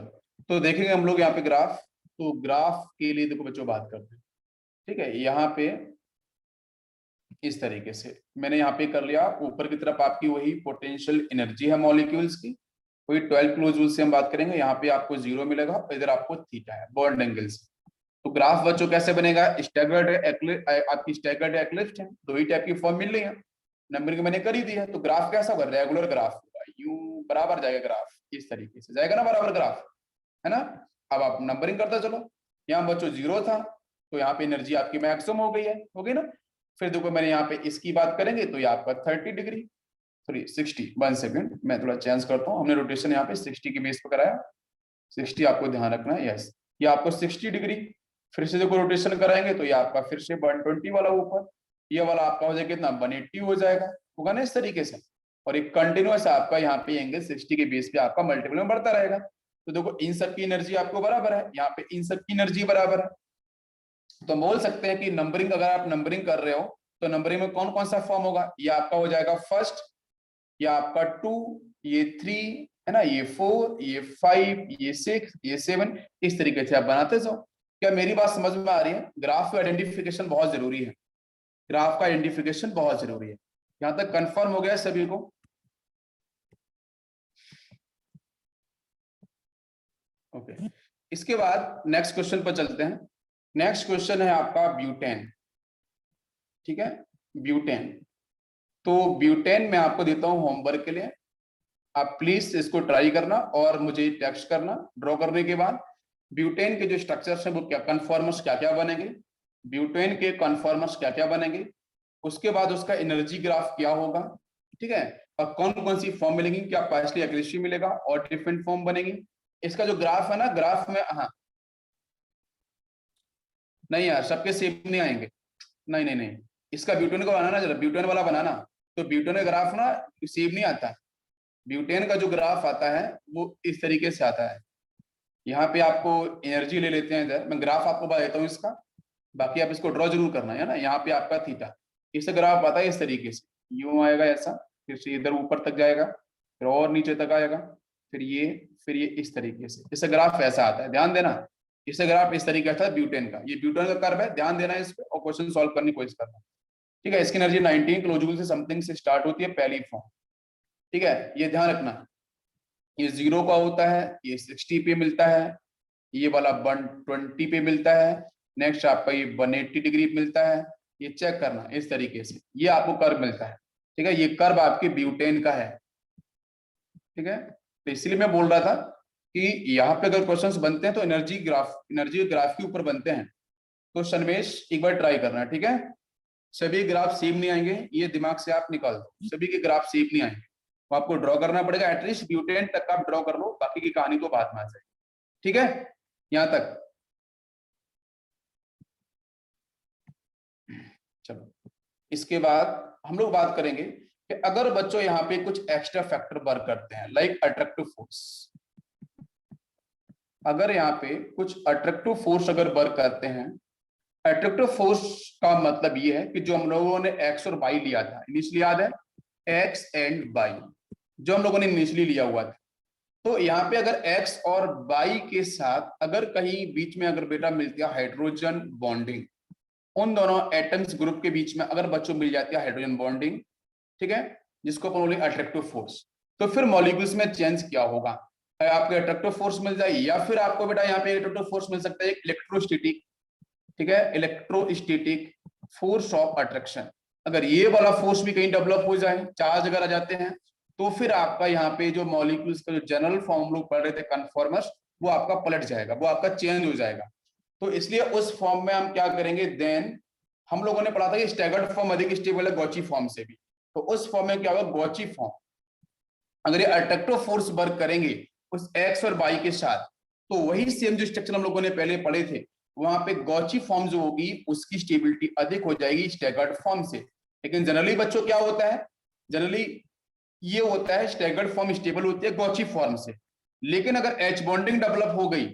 तो देखेंगे हम लोग यहाँ पे ग्राफ। तो ग्राफ के लिए देखो बच्चों बात करते हैं, ठीक है। यहाँ पे इस तरीके से मैंने यहाँ पे कर लिया, ऊपर की तरफ आपकी वही पोटेंशियल एनर्जी है मॉलिक्यूल्स की, वही 12 क्लोज रूल से हम बात करेंगे। यहाँ पे आपको 0 मिलेगा, इधर आपको थीटा है बॉन्ड एंगल्स। तो ग्राफ बच्चों कैसे बनेगा, स्टैगर्ड आपकी स्टैगर्ड एक्लिप्स है, दो ही टाइप की फॉर्म मिल रही है, नंबरिंग मैंने कर ही दी है। तो ग्राफ कैसा होगा, रेगुलर ग्राफ होगा, यूं बराबर जाएगा ग्राफ, इस तरीके से जाएगा ना बराबर ग्राफ, है ना। अब आप नंबरिंग करता चलो, यहाँ बच्चों 0 था, तो यहाँ पे एनर्जी आपकी मैक्सिमम हो गई है, हो गई ना। फिर देखो मैंने यहाँ पे इसकी बात करेंगे तो ये आपका 30 डिग्री, सॉरी 60, 1 सेकंड मैं थोड़ा चेंज करता हूँ। हमने रोटेशन यहाँ पे 60 के बेस पे कराया, 60 आपको ध्यान रखना है, यस। ये आपको 60 डिग्री, फिर से देखो रोटेशन कराएंगे तो ये आपका फिर से 120 वाला ऊपर, ये वाला आपका हो जाएगा कितना, 180 हो जाएगा, होगा ना इस तरीके से। और एक कंटिन्यूअस आपका यहाँ पे एंगल 60 के बेस पे आपका मल्टीपल में बढ़ता रहेगा। तो देखो इन सब की एनर्जी आपको बराबर है, यहाँ पे इन सब की एनर्जी बराबर है। तो बोल सकते हैं कि नंबरिंग, अगर आप नंबरिंग कर रहे हो तो नंबरिंग में कौन कौन सा फॉर्म होगा, ये आपका हो जाएगा फर्स्ट, ये आपका 2, ये 3, है ना, ये 4, ये 5, ये 6, ये 7, इस तरीके से आप बनाते जाओ। क्या मेरी बात समझ में आ रही है। ग्राफ का आइडेंटिफिकेशन बहुत जरूरी है, ग्राफ का आइडेंटिफिकेशन बहुत जरूरी है। यहां तक कंफर्म हो गया सभी को। ओके, इसके बाद नेक्स्ट क्वेश्चन पर चलते हैं। नेक्स्ट क्वेश्चन है आपका ब्यूटेन, ठीक है, ब्यूटेन। तो ब्यूटेन मैं आपको देता हूं होमवर्क के लिए, आप प्लीज इसको ट्राई करना और मुझे टेक्स्ट करना ड्रॉ करने के बाद। ब्यूटेन के जो स्ट्रक्चर्स हैं वो क्या, कन्फॉर्मर्स क्या क्या बनेंगे, ब्यूटेन के कन्फॉर्मर्स क्या क्या बनेंगे, उसके बाद उसका एनर्जी ग्राफ क्या होगा, ठीक है, और कौन कौन सी फॉर्म मिलेंगी, क्या पार्शियली एक्लिप्स मिलेगा और डिफरेंट फॉर्म बनेगी। इसका जो ग्राफ है ना, ग्राफ में, हाँ नहीं यार सबके सेम नहीं आएंगे, नहीं नहीं नहीं, इसका ब्यूटेन का बनाना, जरा ब्यूटेन वाला बनाना। तो ब्यूटेन का ग्राफ ना सेम नहीं आता, ब्यूटेन का जो ग्राफ आता है वो इस तरीके से आता है। यहाँ पे आपको एनर्जी ले लेते हैं, इधर मैं ग्राफ आपको बता देता हूँ इसका, बाकी आप इसको ड्रॉ जरूर करना है ना। यहाँ पे आपका थीटा, इस ग्राफ आता है इस तरीके से, यूं आएगा ऐसा, फिर से इधर ऊपर तक जाएगा, फिर और नीचे तक आएगा, फिर ये इस तरीके से, इससे ग्राफ ऐसा आता है, ध्यान देना। इससे ग्राफ इस तरीके का ब्यूटेन का, ये ब्यूटेन का कर्व है, ध्यान देना इस पे और क्वेश्चन सॉल्व करने की कोशिश करना, ठीक है। इसकी एनर्जी 19 किलो जूल से समथिंग से स्टार्ट होती है पहली फॉर्म, ठीक है, ये ध्यान रखना। ये 0 का होता है, ये 60 पे मिलता है, ये वाला 120 पे मिलता है, नेक्स्ट आपका ये 180 डिग्री मिलता है, ये चेक करना इस तरीके से, ये आपको कर्व मिलता है, ठीक है। ये कर्व आपके ब्यूटेन का है, ठीक है। तो इसलिए मैं बोल रहा था कि यहाँ पे अगर क्वेश्चंस बनते हैं तो एनर्जी ग्राफ के ऊपर बनते हैं। तो शनमेश एक बार ट्राई करना, ठीक है। सभी ग्राफ सेम नहीं आएंगे, ये दिमाग से आप निकाल दो, सभी के ग्राफ सेम नहीं आएंगे, तो आपको ड्रॉ करना पड़ेगा। एटलीस्ट ब्यूटेन तक आप ड्रॉ कर लो, बाकी की कहानी तो बाद में आ जाए, ठीक है। यहाँ तक चलो। इसके बाद हम लोग बात करेंगे कि अगर बच्चों यहाँ पे कुछ एक्स्ट्रा फैक्टर वर्क करते हैं, लाइक अट्रैक्टिव फोर्स। अगर यहाँ पे कुछ अट्रैक्टिव फोर्स अगर वर्क करते हैं, अट्रैक्टिव फोर्स का मतलब ये है कि जो हम लोगों ने एक्स और वाई लिया था इनिशियली, याद है, एक्स एंड वाई जो हम लोगों ने इनिशियली लिया हुआ था, तो यहाँ पे अगर एक्स और वाई के साथ अगर कहीं बीच में अगर बेटा मिलती है हाइड्रोजन बॉन्डिंग, उन दोनों एटम्स ग्रुप के बीच में अगर बच्चों मिल जाती है हाइड्रोजन बॉन्डिंग, ठीक है, जिसको अपन बोलेंगे अट्रैक्टिव फोर्स, तो फिर मॉलिक्यूल्स में चेंज क्या होगा, आपको अट्रैक्टिव फोर्स मिल जाए या फिर आपको बेटा यहाँ पे अट्रैक्टिव फोर्स मिल सकता है इलेक्ट्रोस्टैटिक, ठीक है, इलेक्ट्रोस्टैटिक फोर्स ऑफ अट्रैक्शन। अगर ये वाला फोर्स भी कहीं डेवलप हो जाए, चार्ज अगर आ जाते हैं, तो फिर आपका यहाँ पे जो मॉलिक्यूल्स का जो जनरल फॉर्म लोग पढ़ रहे थे कन्फॉर्मर्स, वो आपका पलट जाएगा, वो आपका चेंज हो जाएगा। तो इसलिए उस फॉर्म में हम क्या करेंगे, देन हम लोगों ने पढ़ा था कि स्टैगर्ड फॉर्म अधिक स्टेबल है गॉची फॉर्म से भी, तो उस फॉर्म में क्या होगा, गॉची फॉर्म अगर ये अट्रैक्टिव फोर्स वर्क करेंगे उस एक्स और वाई के साथ, तो वही सेम जो स्ट्रक्चर हम लोगों ने पहले पढ़े थे, वहां पे गॉची फॉर्म जो होगी उसकी स्टेबिलिटी अधिक हो जाएगी स्टैगर्ड फॉर्म से। लेकिन जनरली बच्चों क्या होता है, जनरली ये होता है स्टैगर्ड फॉर्म स्टेबल होती है गॉची फॉर्म से, लेकिन अगर एच बॉन्डिंग डेवलप हो गई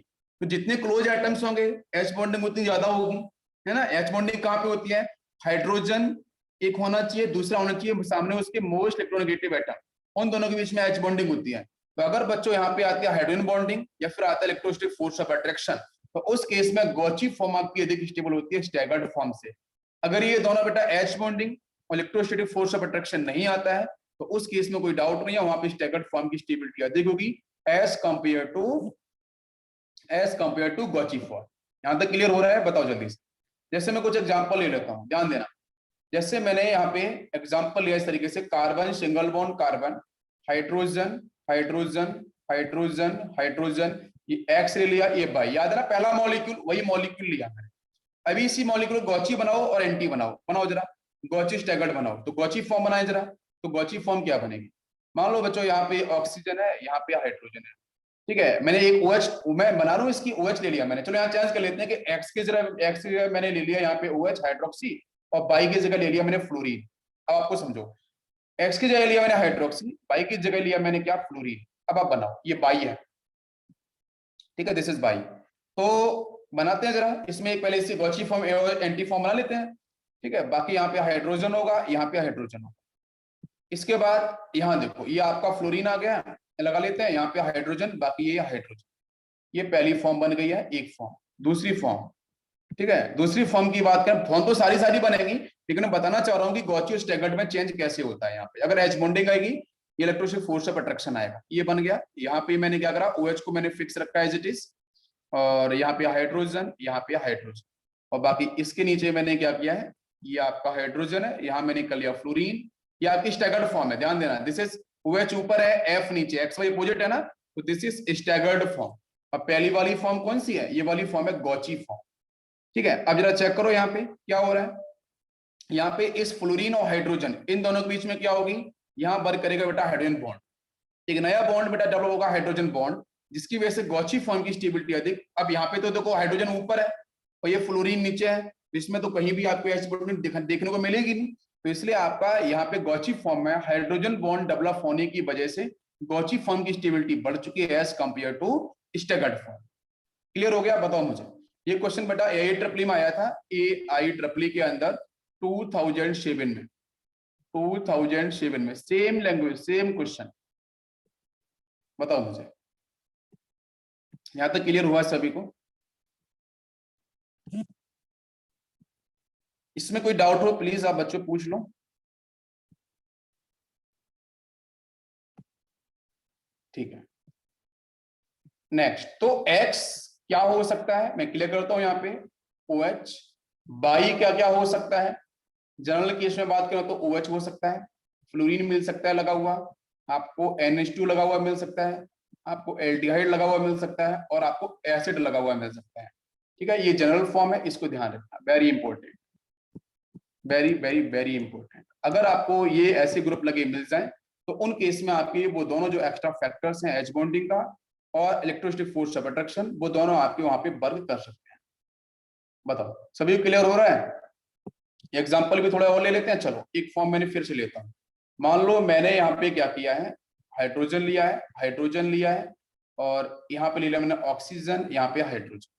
तो जितने क्लोज एटम्स होंगे एच बॉन्डिंग उतनी ज्यादा होगी, है ना। एच बॉन्डिंग कहाँ पे होती है, हाइड्रोजन एक होना चाहिए, दूसरा होना चाहिए सामने उसके मोस्ट इलेक्ट्रोनेगेटिव एटम, उन दोनों के बीच में एच बॉन्डिंग होती है। तो अगर बच्चों यहाँ पे आती है हाइड्रोजन बॉन्डिंग या फिर आता है इलेक्ट्रोस्टैटिक फोर्स ऑफ अट्रैक्शन, तो उस केस में गॉची फॉर्म आपकी अधिक स्टेबल होती है स्टैगर्ड फॉर्म से। अगर ये दोनों बेटा एच बॉन्डिंग और इलेक्ट्रोस्टैटिक फोर्स ऑफ अट्रैक्शन नहीं आता है, तो उस केस में कोई डाउट नहीं है, वहां पे स्टैगर्ड फॉर्म की स्टेबिलिटी अधिक होगी as compare to gauche form. यहां तक क्लियर हो रहा है, बताओ जल्दी से। जैसे मैं कुछ एग्जांपल ले लेता हूं, ध्यान देना। जैसे मैंने यहाँ पे एग्जांपल लिया इस तरीके से, carbon single bond carbon, hydrogen hydrogen hydrogen hydrogen, ये एक्स ले लिया, ये बाई, याद है ना, पहला मॉलिक्यूल वही मॉलिक्यूल लिया मैंने। अभी इसी मॉलिक्यूल गॉची बनाओ और एंटी बनाओ, बनाओ जरा, गॉची स्टैगर्ड बनाओ, तो गॉची फॉर्म बनाए जरा, तो गॉची फॉर्म क्या बनेगी। मान लो बच्चों यहाँ पे ऑक्सीजन है, यहाँ पे हाइड्रोजन है, ठीक है। मैंने एक OH मैं बना रहा हूँ, इसकी OH ले लिया मैंने, चलो यहाँ चेंज कर लेते हैं कि एक्स की जगह मैंने ले लिया यहाँ पे OH हाइड्रोक्सी, और बाई की जगह ले लिया मैंने फ्लोरीन। अब आपको समझो, एक्स की जगह लिया मैंने हाइड्रोक्सी, बाई की जगह लिया मैंने क्या, फ्लोरीन। अब आप बनाओ, ये बाई है, ठीक है, दिस इज बाई। तो बनाते हैं जरा, इसमें एक पहले इसी गॉची फॉर्म एंटी फॉर्म बना लेते हैं, ठीक है। बाकी यहाँ पे हाइड्रोजन होगा, यहाँ पे हाइड्रोजन होगा। इसके बाद यहाँ देखो, ये आपका फ्लोरीन आ गया, लगा लेते हैं यहाँ पे हाइड्रोजन, बाकी ये हाइड्रोजन। ये पहली फॉर्म बन गई है, एक फॉर्म। दूसरी फॉर्म, ठीक है, दूसरी फॉर्म की बात करें, फॉर्म तो सारी सारी बनेगी, लेकिन मैं बताना चाह रहा हूँ कि गॉची और स्टैगर्ड में चेंज कैसे होता है। यहाँ पे अगर एच बॉन्डिंग आएगी, ये इलेक्ट्रोस्टैटिक फोर्स ऑफ अट्रैक्शन आएगा, ये बन गया। यहाँ पे मैंने क्या करा, OH को मैंने फिक्स रखा है एज इट इज, और यहाँ पे हाइड्रोजन, यहाँ पे हाइड्रोजन, और बाकी इसके नीचे मैंने क्या किया है, ये आपका हाइड्रोजन है, यहाँ मैंने कर लिया फ्लोरीन। ये आपकी स्टैगर्ड फॉर्म है, ध्यान देना, दिस इज OH ऊपर है, F नीचे, एक्स वाई अपोजिट है ना, तो दिस इज स्टैगर्ड फॉर्म। अब पहली वाली फॉर्म कौन सी है, ये वाली फॉर्म है गॉची फॉर्म, ठीक है। अब जरा चेक करो यहाँ पे क्या हो रहा है, यहाँ पे इस फ्लोरीन और हाइड्रोजन इन दोनों के बीच में क्या होगी, यहाँ वर्क करेगा बेटा हाइड्रोजन बॉन्ड, एक नया बॉन्ड बेटा डेवलप होगा हाइड्रोजन बॉन्ड, जिसकी वजह से गॉची फॉर्म की स्टेबिलिटी अधिक। अब यहाँ पे तो देखो हाइड्रोजन ऊपर है और ये फ्लोरीन नीचे है, तो इसमें तो कहीं भी आपको ऐसी बॉन्डिंग देखने को मिलेगी नहीं, तो इसलिए आपका यहाँ पे गॉची फॉर्म में हाइड्रोजन बॉन्ड डेवलप होने की वजह से गॉची फॉर्म की स्टेबिलिटी बढ़ चुकी है as compare to staggered form. Clear हो गया, बताओ मुझे। ये क्वेश्चन बेटा AIEEE में आया था, AIEEE के अंदर 2007 में सेम लैंग्वेज सेम क्वेश्चन। बताओ मुझे, यहां तक क्लियर हुआ सभी को? इसमें कोई डाउट हो प्लीज आप बच्चों पूछ लो। ठीक है, नेक्स्ट, तो X क्या हो सकता है, मैं क्लियर करता हूं यहाँ पे, OH। बाई क्या क्या हो सकता है, जनरल केस में बात करें तो OH हो सकता है, फ्लोरीन मिल सकता है लगा हुआ, आपको NH2 लगा हुआ मिल सकता है, आपको एल्डिहाइड लगा हुआ मिल सकता है, और आपको एसिड लगा हुआ मिल सकता है। ठीक है, ये जनरल फॉर्म है, इसको ध्यान रखना, very important, very very very important. अगर आपको ये ऐसे ग्रुप लगे मिल जाए तो उन केस में आपके वो दोनों जो एक्स्ट्रा फैक्टर्स हैं, एच बॉन्डिंग का और इलेक्ट्रोस्टैटिक फोर्स ऑफ अट्रैक्शन, वो दोनों आपके वहां पे वर्क कर सकते हैं। बताओ सभी क्लियर हो रहा है? एग्जाम्पल भी थोड़ा और ले लेते हैं। चलो एक फॉर्म मैंने फिर से लेता हूँ। मान लो मैंने यहाँ पे क्या किया है, हाइड्रोजन लिया है, हाइड्रोजन लिया है, और यहाँ पे ले लिया मैंने ऑक्सीजन, यहाँ पे हाइड्रोजन,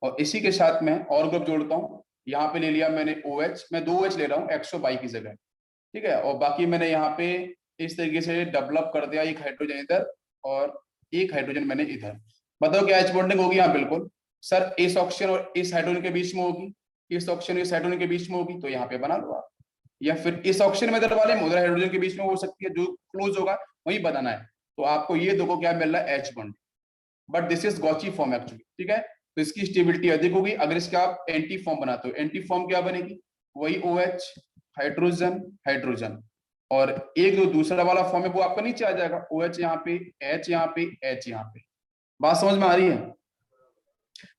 और इसी के साथ में और ग्रुप जोड़ता हूँ। यहाँ पे ले लिया मैंने OH, मैं 2 OH ले रहा हूँ 122 की जगह, ठीक है, और बाकी मैंने यहाँ पे इस तरीके से डेवलप कर दिया, एक हाइड्रोजन इधर और एक हाइड्रोजन मैंने इधर। बताओ क्या एच बॉन्डिंग होगी? हाँ बिल्कुल सर, इस ऑक्सीजन और इस हाइड्रोजन के बीच में होगी, इस ऑक्सीजन इस हाइड्रोजन के बीच में होगी, तो यहाँ पे बना लो आप, या फिर इस ऑक्सीजन में इधर वाले उधर हाइड्रोजन के बीच में हो सकती है, जो क्लोज होगा वही बनाना है। तो आपको ये देखो क्या मिल रहा है, H bond, but this is gauche form actually, ठीक है, तो इसकी स्टेबिलिटी अधिक होगी। अगर इसका आप एंटी फॉर्म बनाते हो, एंटी फॉर्म क्या बनेगी, वही OH, हाइड्रोजन हाइड्रोजन, और एक जो दूसरा वाला फॉर्म है वो आपका नीचे आ जाएगा, OH यहाँ पे, H यहाँ पे, H यहाँ पे। बात समझ में आ रही है?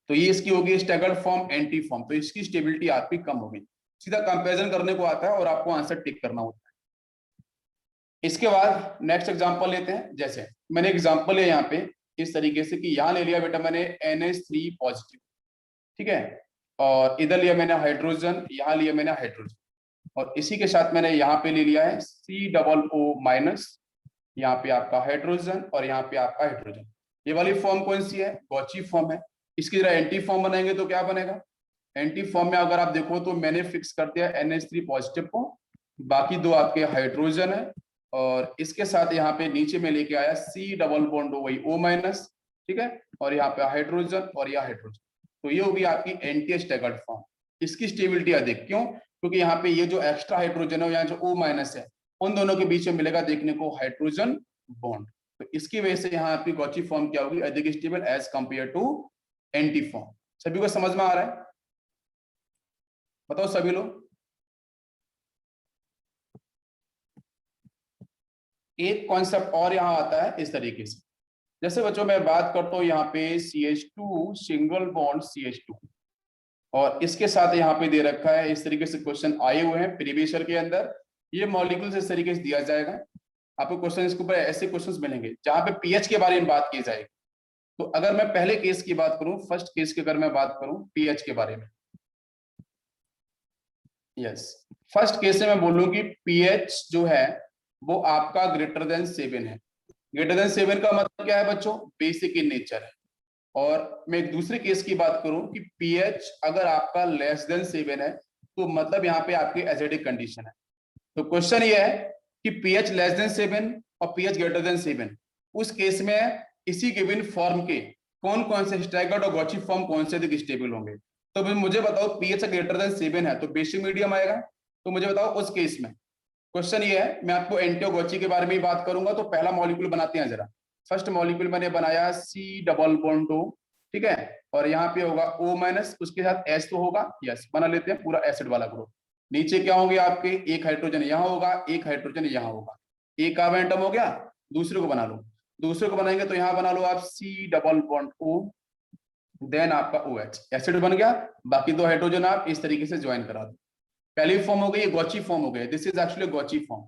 तो ये इसकी होगी स्टैगर्ड फॉर्म, एंटी फॉर्म, तो इसकी स्टेबिलिटी आपकी कम होगी। सीधा कंपैरिजन करने को आता है और आपको आंसर टिक करना होता है। इसके बाद नेक्स्ट एग्जांपल लेते हैं। जैसे मैंने एग्जांपल है यहाँ पे इस तरीके से कि यहाँ ले लिया बेटा मैंने NH3 पॉजिटिव, ठीक है, और इधर लिया मैंने हाइड्रोजन, यहाँ लिया मैंने हाइड्रोजन, और इसी के साथ मैंने यहाँ पे ले लिया है COO-, यहाँ पे आपका हाइड्रोजन और यहाँ पे आपका हाइड्रोजन। ये वाली फॉर्म कौन सी है? गॉची फॉर्म है। इसकी जरा एंटी फॉर्म बनाएंगे तो क्या बनेगा? एंटी फॉर्म में अगर आप देखो तो मैंने फिक्स कर दिया NH3 पॉजिटिव को, बाकी दो आपके हाइड्रोजन है, और इसके साथ यहाँ पे नीचे में लेके आया C+O, ठीक है, और यहाँ पे हाइड्रोजन और यह हाइड्रोजन, तो ये होगी आपकी एंटी स्टैगर्ड फॉर्म। इसकी स्टेबिलिटी अधिक, क्यों? क्योंकि यहाँ पे ये जो एक्स्ट्रा हाइड्रोजन है, यहाँ जो O- है, उन दोनों के बीच में मिलेगा देखने को हाइड्रोजन बॉन्ड, तो इसकी वजह से यहाँ आपकी गॉची फॉर्म क्या होगी? अधिक stable as compare to anti form. सभी को समझ में आ रहा है? बताओ सभी लोग। एक कॉन्सेप्ट और यहाँ आता है इस तरीके से, जैसे बच्चों मैं बात करता हूँ यहाँ पे CH2 सिंगल बॉन्ड CH2, और इसके साथ यहाँ पे दे रखा है, इस तरीके से क्वेश्चन आए हुए हैं प्रीवियस ईयर के अंदर। ये मॉलिक्यूल्स इस तरीके से दिया जाएगा आपको, क्वेश्चन इसके ऊपर ऐसे क्वेश्चंस मिलेंगे जहां पे पीएच के बारे में बात की जाएगी। तो अगर मैं पहले केस की बात करूं, फर्स्ट केस की अगर मैं बात करूं पीएच के बारे में, यस, फर्स्ट केस में मैं बोलूं कि पीएच जो है वो आपका ग्रेटर देन 7 है। ग्रेटर देन 7 का मतलब क्या है बच्चों? बेसिक इन नेचर है। और मैं एक दूसरे केस की बात करूं कि पीएच अगर आपका लेस देन 7 है तो मतलब यहाँ पे आपकी एसिडिक कंडीशन है। तो क्वेश्चन ये है कि पीएच लेस देन 7 और पीएच ग्रेटर देन 7, उस केस में इसी गिवन फॉर्म के कौन कौन से स्टैगर्ड और गॉची फॉर्म कौन से अधिक स्टेबल होंगे? तो मुझे बताओ, पीएच ग्रेटर देन 7 है तो बेसिक मीडियम आएगा, तो मुझे बताओ उस केस में। क्वेश्चन ये है, मैं आपको एंटी और गॉची के बारे में ही बात करूंगा। तो पहला मॉलिक्यूल बनाते हैं जरा। फर्स्ट मॉलिक्यूल मैंने बनाया C+O, ठीक है, और यहाँ पे होगा O-, उसके साथ H तो होगा, यस, बना लेते हैं पूरा एसिड वाला ग्रुप। नीचे क्या होंगे आपके? एक हाइड्रोजन यहाँ होगा, एक हाइड्रोजन यहाँ होगा, एक कार्बन एटम हो गया। दूसरे को बना लो, दूसरे को बनाएंगे तो यहाँ बना लो आप C+O, देन आपका OH, एसिड बन गया। बाकी दो हाइड्रोजन आप इस तरीके से ज्वाइन करा दो। पहली फॉर्म हो गई, गॉची फॉर्म हो गई, this is actually gauche form.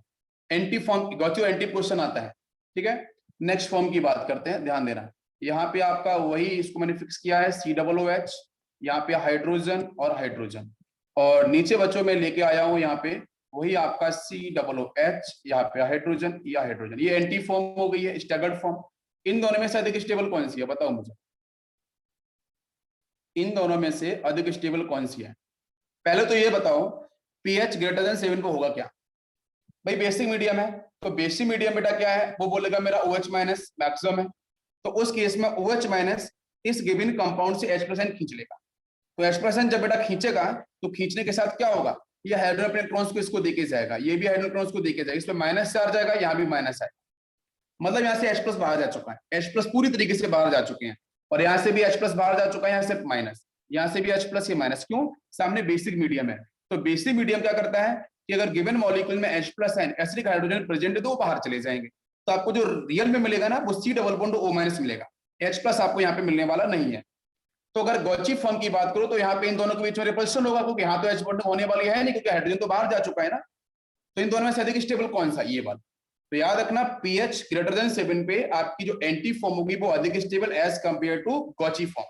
Anti form, gauche और एंटी क्वेश्चन आता है, ठीक है। नेक्स्ट फॉर्म की बात करते हैं, ध्यान देना। यहाँ पे आपका वही, इसको मैंने फिक्स किया है COOH, यहाँ पे हाइड्रोजन और हाइड्रोजन, और नीचे बच्चों में लेके आया हूँ यहाँ पे वही आपका COOH, यहाँ पे हाइड्रोजन या हाइड्रोजन। ये एंटी फॉर्म हो गई है, स्टैगर्ड फॉर्म। इन दोनों में से अधिक स्टेबल कौन सी है? बताओ मुझे, इन दोनों में से अधिक स्टेबल कौन सी है? पहले तो ये बताओ, पीएच ग्रेटर देन 7 को होगा क्या? भाई बेसिक मीडियम है, तो बेसिक मीडियम बेटा क्या है? वो बोलेगा मेरा OH- मैक्सिमम है, तो उस केस में OH- इस गिवन कंपाउंड से H+ खींच लेगा। तो H+ जब बेटा खींचेगा तो खींचने के साथ क्या होगा? ये हाइड्रोजन अपने इलेक्ट्रॉन्स को इसको देके जाएगा, ये भी हाइड्रोजन इलेक्ट्रॉन्स को देके जाएगा, इसमें माइनस चार्ज आएगा, यहाँ भी माइनस आएगा, मतलब यहाँ से H+ बाहर जा चुका है, H+ पूरी तरीके से बाहर जा चुके हैं, और यहाँ से भी H+ बाहर जा चुका है, यहाँ से माइनस, यहाँ से भी H+, ये माइनस। क्यों? सामने बेसिक मीडियम है, तो बेसिक मीडियम क्या करता है कि अगर गिवन मॉलिक्यूल में H+ है, एसिडिक हाइड्रोजन प्रेजेंट है, तो वो बाहर चले जाएंगे। तो आपको जो रियल में मिलेगा ना वो C डबल बॉन्ड O- मिलेगा, H+ आपको यहाँ पे मिलने वाला नहीं है। तो अगर गॉची फॉर्म की बात करो तो यहाँ पे इन दोनों के बीच में रिपल्शन होगा, क्योंकि यहाँ तो H बॉन्ड होने वाली है नहीं, क्योंकि हाइड्रोजन तो बाहर जा चुका है ना। तो इन दोनों में से अधिक स्टेबल कौन सा, ये वाला। तो याद रखना pH ग्रेटर देन 7 पे आपकी जो एंटी फॉर्म होगी वो अधिक stable as compare to gauche form,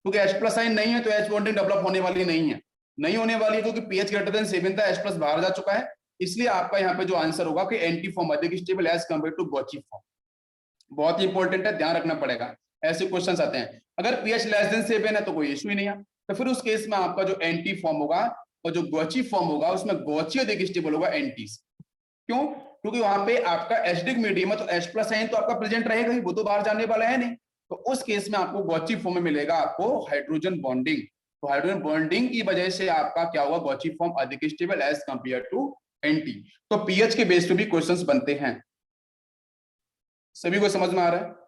क्योंकि H+ आयन नहीं है तो H बॉन्डिंग डेवलप होने वाली नहीं होने वाली है, क्योंकि pH ग्रेटर देन 7 था, H+ बाहर जा चुका है। इसलिए आपका यहाँ पे जो आंसर होगा कि एंटी फॉर्म अधिक stable as compare to gauche form. बहुत ही इंपॉर्टेंट है, ध्यान रखना पड़ेगा, ऐसे क्वेश्चंस आते हैं। अगर pH लेस देन 7 है तो कोई इश्यू ही नहीं है, तो फिर उस केस में आपका जो एंटी फॉर्म होगा और जो गॉची फॉर्म होगा उसमें गॉची अधिक स्टेबल होगा एंटीज। क्यों? क्योंकि वहां पे आपका एसिडिक मीडियम है, तो H+ आयन तो आपका प्रेजेंट रहेगा ही, वो तो बाहर जाने वाला है नहीं। तो उस केस में आपको गॉची फॉर्म में मिलेगा आपको हाइड्रोजन बॉन्डिंग। तो हाइड्रोजन बॉन्डिंग की वजह से आपका क्या हुआ, गॉची फॉर्म अधिक stable as compare to anti. तो pH के बेस पे भी क्वेश्चंस बनते हैं। सभी को समझ में आ रहा है?